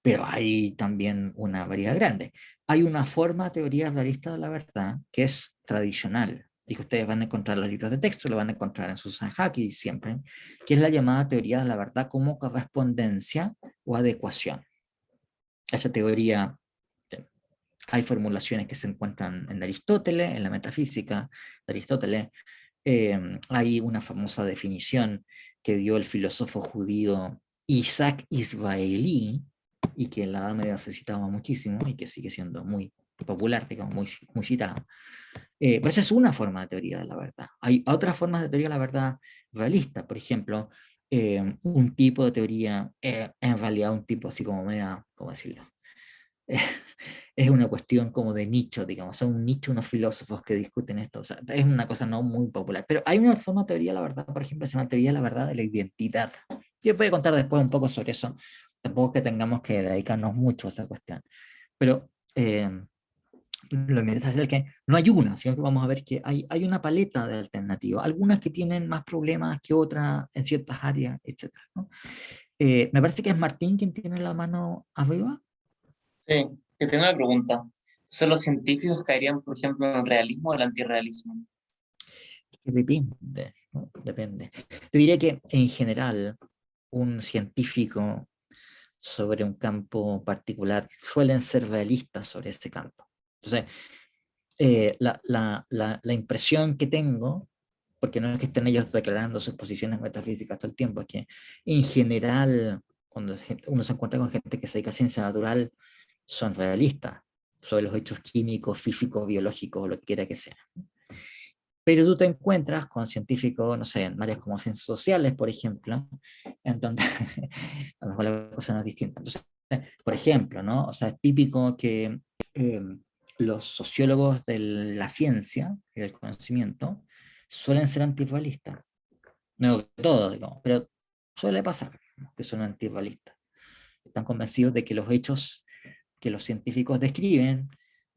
pero hay también una variedad grande. Hay una forma de teoría realista de la verdad que es tradicional, y que ustedes van a encontrar en los libros de texto, lo van a encontrar en Susan Hacking siempre, que es la llamada teoría de la verdad como correspondencia o adecuación. Esa teoría, hay formulaciones que se encuentran en Aristóteles, en la metafísica de Aristóteles. Hay una famosa definición que dio el filósofo judío Isaac Israelí, y que en la Edad Media se citaba muchísimo, y que sigue siendo muy popular, digamos, muy citada. Pero esa es una forma de teoría de la verdad. Hay otras formas de teoría de la verdad realista, por ejemplo, un tipo de teoría, en realidad un tipo así como media, ¿cómo decirlo? es una cuestión como de nicho, digamos, son un nicho unos filósofos que discuten esto, o sea, es una cosa no muy popular, pero hay una forma de teoría de la verdad, por ejemplo, se llama teoría de la verdad de la identidad. Yo voy a contar después un poco sobre eso, tampoco es que tengamos que dedicarnos mucho a esa cuestión, pero lo que me interesa es que no hay una, sino que vamos a ver que hay una paleta de alternativas, algunas que tienen más problemas que otras en ciertas áreas, etcétera, ¿no? Me parece que es Martín quien tiene la mano arriba. Sí, que tengo una pregunta. Entonces, ¿los científicos caerían, por ejemplo, en el realismo o el antirrealismo? Que depende, ¿no? Depende. Te diría que en general un científico sobre un campo particular suelen ser realistas sobre ese campo. Entonces, la impresión que tengo, porque no es que estén ellos declarando sus posiciones metafísicas todo el tiempo, es que en general, cuando uno se encuentra con gente que se dedica a ciencia natural, son realistas sobre los hechos químicos, físicos, biológicos, o lo que quiera que sea. Pero tú te encuentras con científicos, no sé, en áreas como ciencias sociales, por ejemplo, en donde a lo mejor la cosa no es distinta. Entonces, por ejemplo, ¿no? O sea, es típico que eh, los sociólogos de la ciencia y del conocimiento suelen ser antirrealistas. No digo que todos, digamos, pero suele pasar, ¿no? Que son antirrealistas. Están convencidos de que los hechos que los científicos describen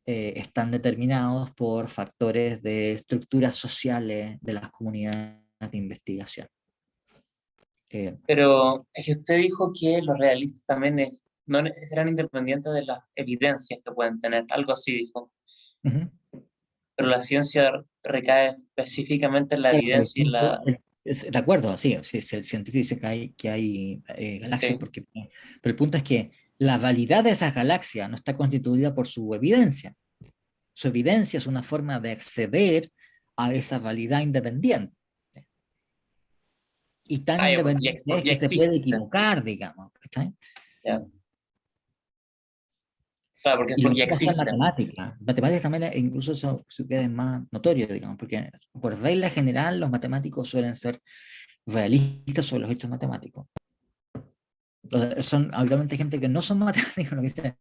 están determinados por factores de estructuras sociales de las comunidades de investigación. Eh, Pero es que usted dijo que los realistas también no eran independientes de las evidencias que pueden tener, algo así dijo. uh-huh. Pero la ciencia recae específicamente en la Claro, pero evidencia y la... de acuerdo, sí, sí, el científico dice que hay galaxias, Sí. pero el punto es que la validad de esas galaxias no está constituida por su evidencia. Su evidencia es una forma de acceder a esa validad independiente. Y tan Ah, ya, independiente es ya que se puede existen. equivocar, digamos. ¿Está? Ya. Claro, porque, Y lo porque ya mismo pasa en existen. matemáticas. Matemáticas también, incluso eso queda más notorio, digamos, porque por regla general los matemáticos suelen ser realistas sobre los hechos matemáticos. Entonces, son habitualmente gente que no son matemáticos, lo que dicen,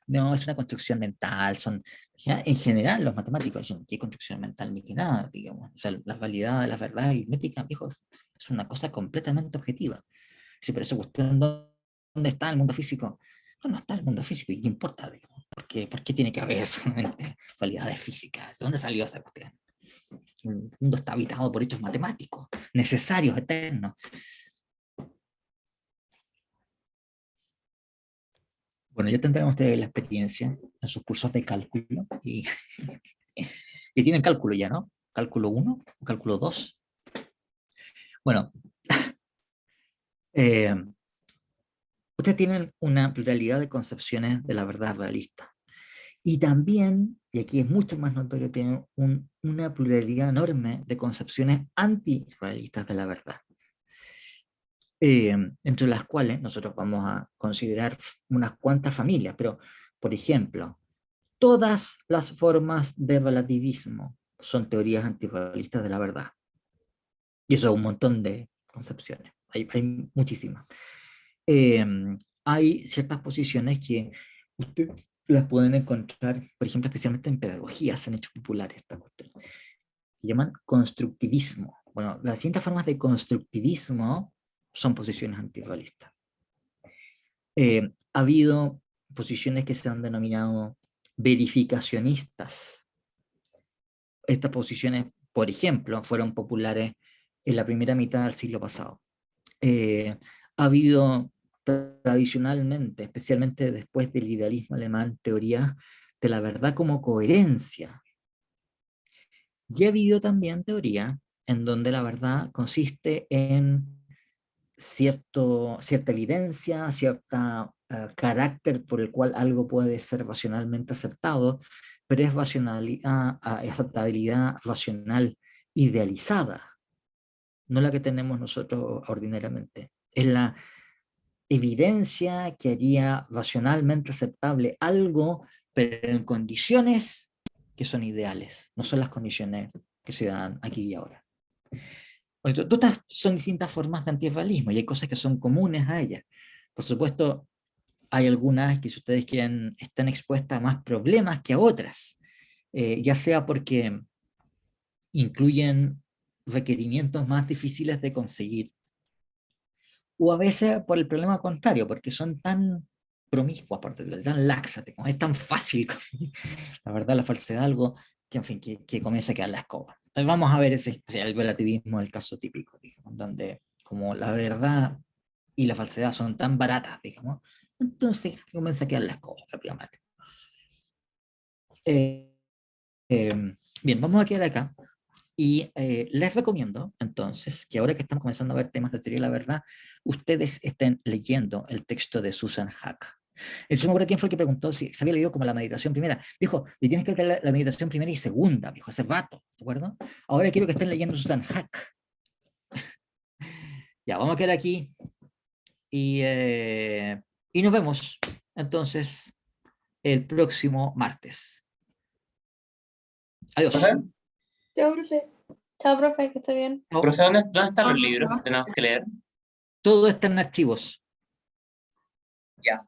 no, es una construcción mental, son, ya, en general los matemáticos son, ¿qué construcción mental? Ni que nada, digamos. O sea, las validades, las verdades aritméticas, viejo, es una cosa completamente objetiva. Sí, pero esa cuestión, ¿dónde está el mundo físico? No, no está el mundo físico, ¿y qué importa? Digamos? ¿Por qué tiene que haber solamente validades físicas? ¿De dónde salió esa cuestión? El mundo está habitado por hechos matemáticos, necesarios, eternos. Bueno, ya tendrán ustedes la experiencia en sus cursos de cálculo y tienen cálculo ya, ¿no? Cálculo uno, cálculo 2. Bueno, eh, ustedes tienen una pluralidad de concepciones de la verdad realista. Y también, y aquí es mucho más notorio, tienen una pluralidad enorme de concepciones antirrealistas de la verdad. Entre las cuales nosotros vamos a considerar unas cuantas familias, pero, por ejemplo, todas las formas de relativismo son teorías antirrealistas de la verdad. Y eso es un montón de concepciones, hay muchísimas. Eh, Hay ciertas posiciones que usted las pueden encontrar, por ejemplo, especialmente en pedagogía, se han hecho populares esta cuestión. Se llaman constructivismo. Bueno, las distintas formas de constructivismo son posiciones antirrealistas. Ha habido posiciones que se han denominado verificacionistas. Estas posiciones, por ejemplo, fueron populares en la primera mitad del siglo pasado. Ha habido tradicionalmente, especialmente después del idealismo alemán, teorías de la verdad como coherencia. Y ha habido también teoría en donde la verdad consiste en cierta evidencia, cierto carácter por el cual algo puede ser racionalmente aceptado, pero es aceptabilidad racional idealizada, no la que tenemos nosotros ordinariamente. Es la evidencia que haría racionalmente aceptable algo, pero en condiciones que son ideales, no son las condiciones que se dan aquí y ahora. Bueno, son distintas formas de antirrealismo y hay cosas que son comunes a ellas. Por supuesto, hay algunas que, si ustedes quieren, están expuestas a más problemas que a otras, ya sea porque incluyen requerimientos más difíciles de conseguir, o a veces por el problema contrario, porque son tan promiscuas, por decirlo así, tan laxas, como es tan fácil conseguir, la verdad, la falsedad, algo que, en fin, que comienza a quedar la escoba. Entonces vamos a ver el relativismo, el caso típico, digamos, donde como la verdad y la falsedad son tan baratas, digamos, entonces comienza a quedar la escoba rápidamente. Bien, vamos a quedar acá. Y les recomiendo, entonces, que ahora que estamos comenzando a ver temas de teoría de la verdad, ustedes estén leyendo el texto de Susan Haack. El señor quién fue el que preguntó si se había leído como la meditación primera. Dijo, y tienes que leer la meditación primera y segunda, dijo, hace rato, ¿de acuerdo? Ahora quiero que estén leyendo Susan Haack. Ya, vamos a quedar aquí y nos vemos, entonces, el próximo martes. Adiós. ¿Profe? Chao, profe. Chao, profe, que esté bien. Chao. ¿Profe, dónde están los libros que tenemos que leer? Todo está en archivos. Ya.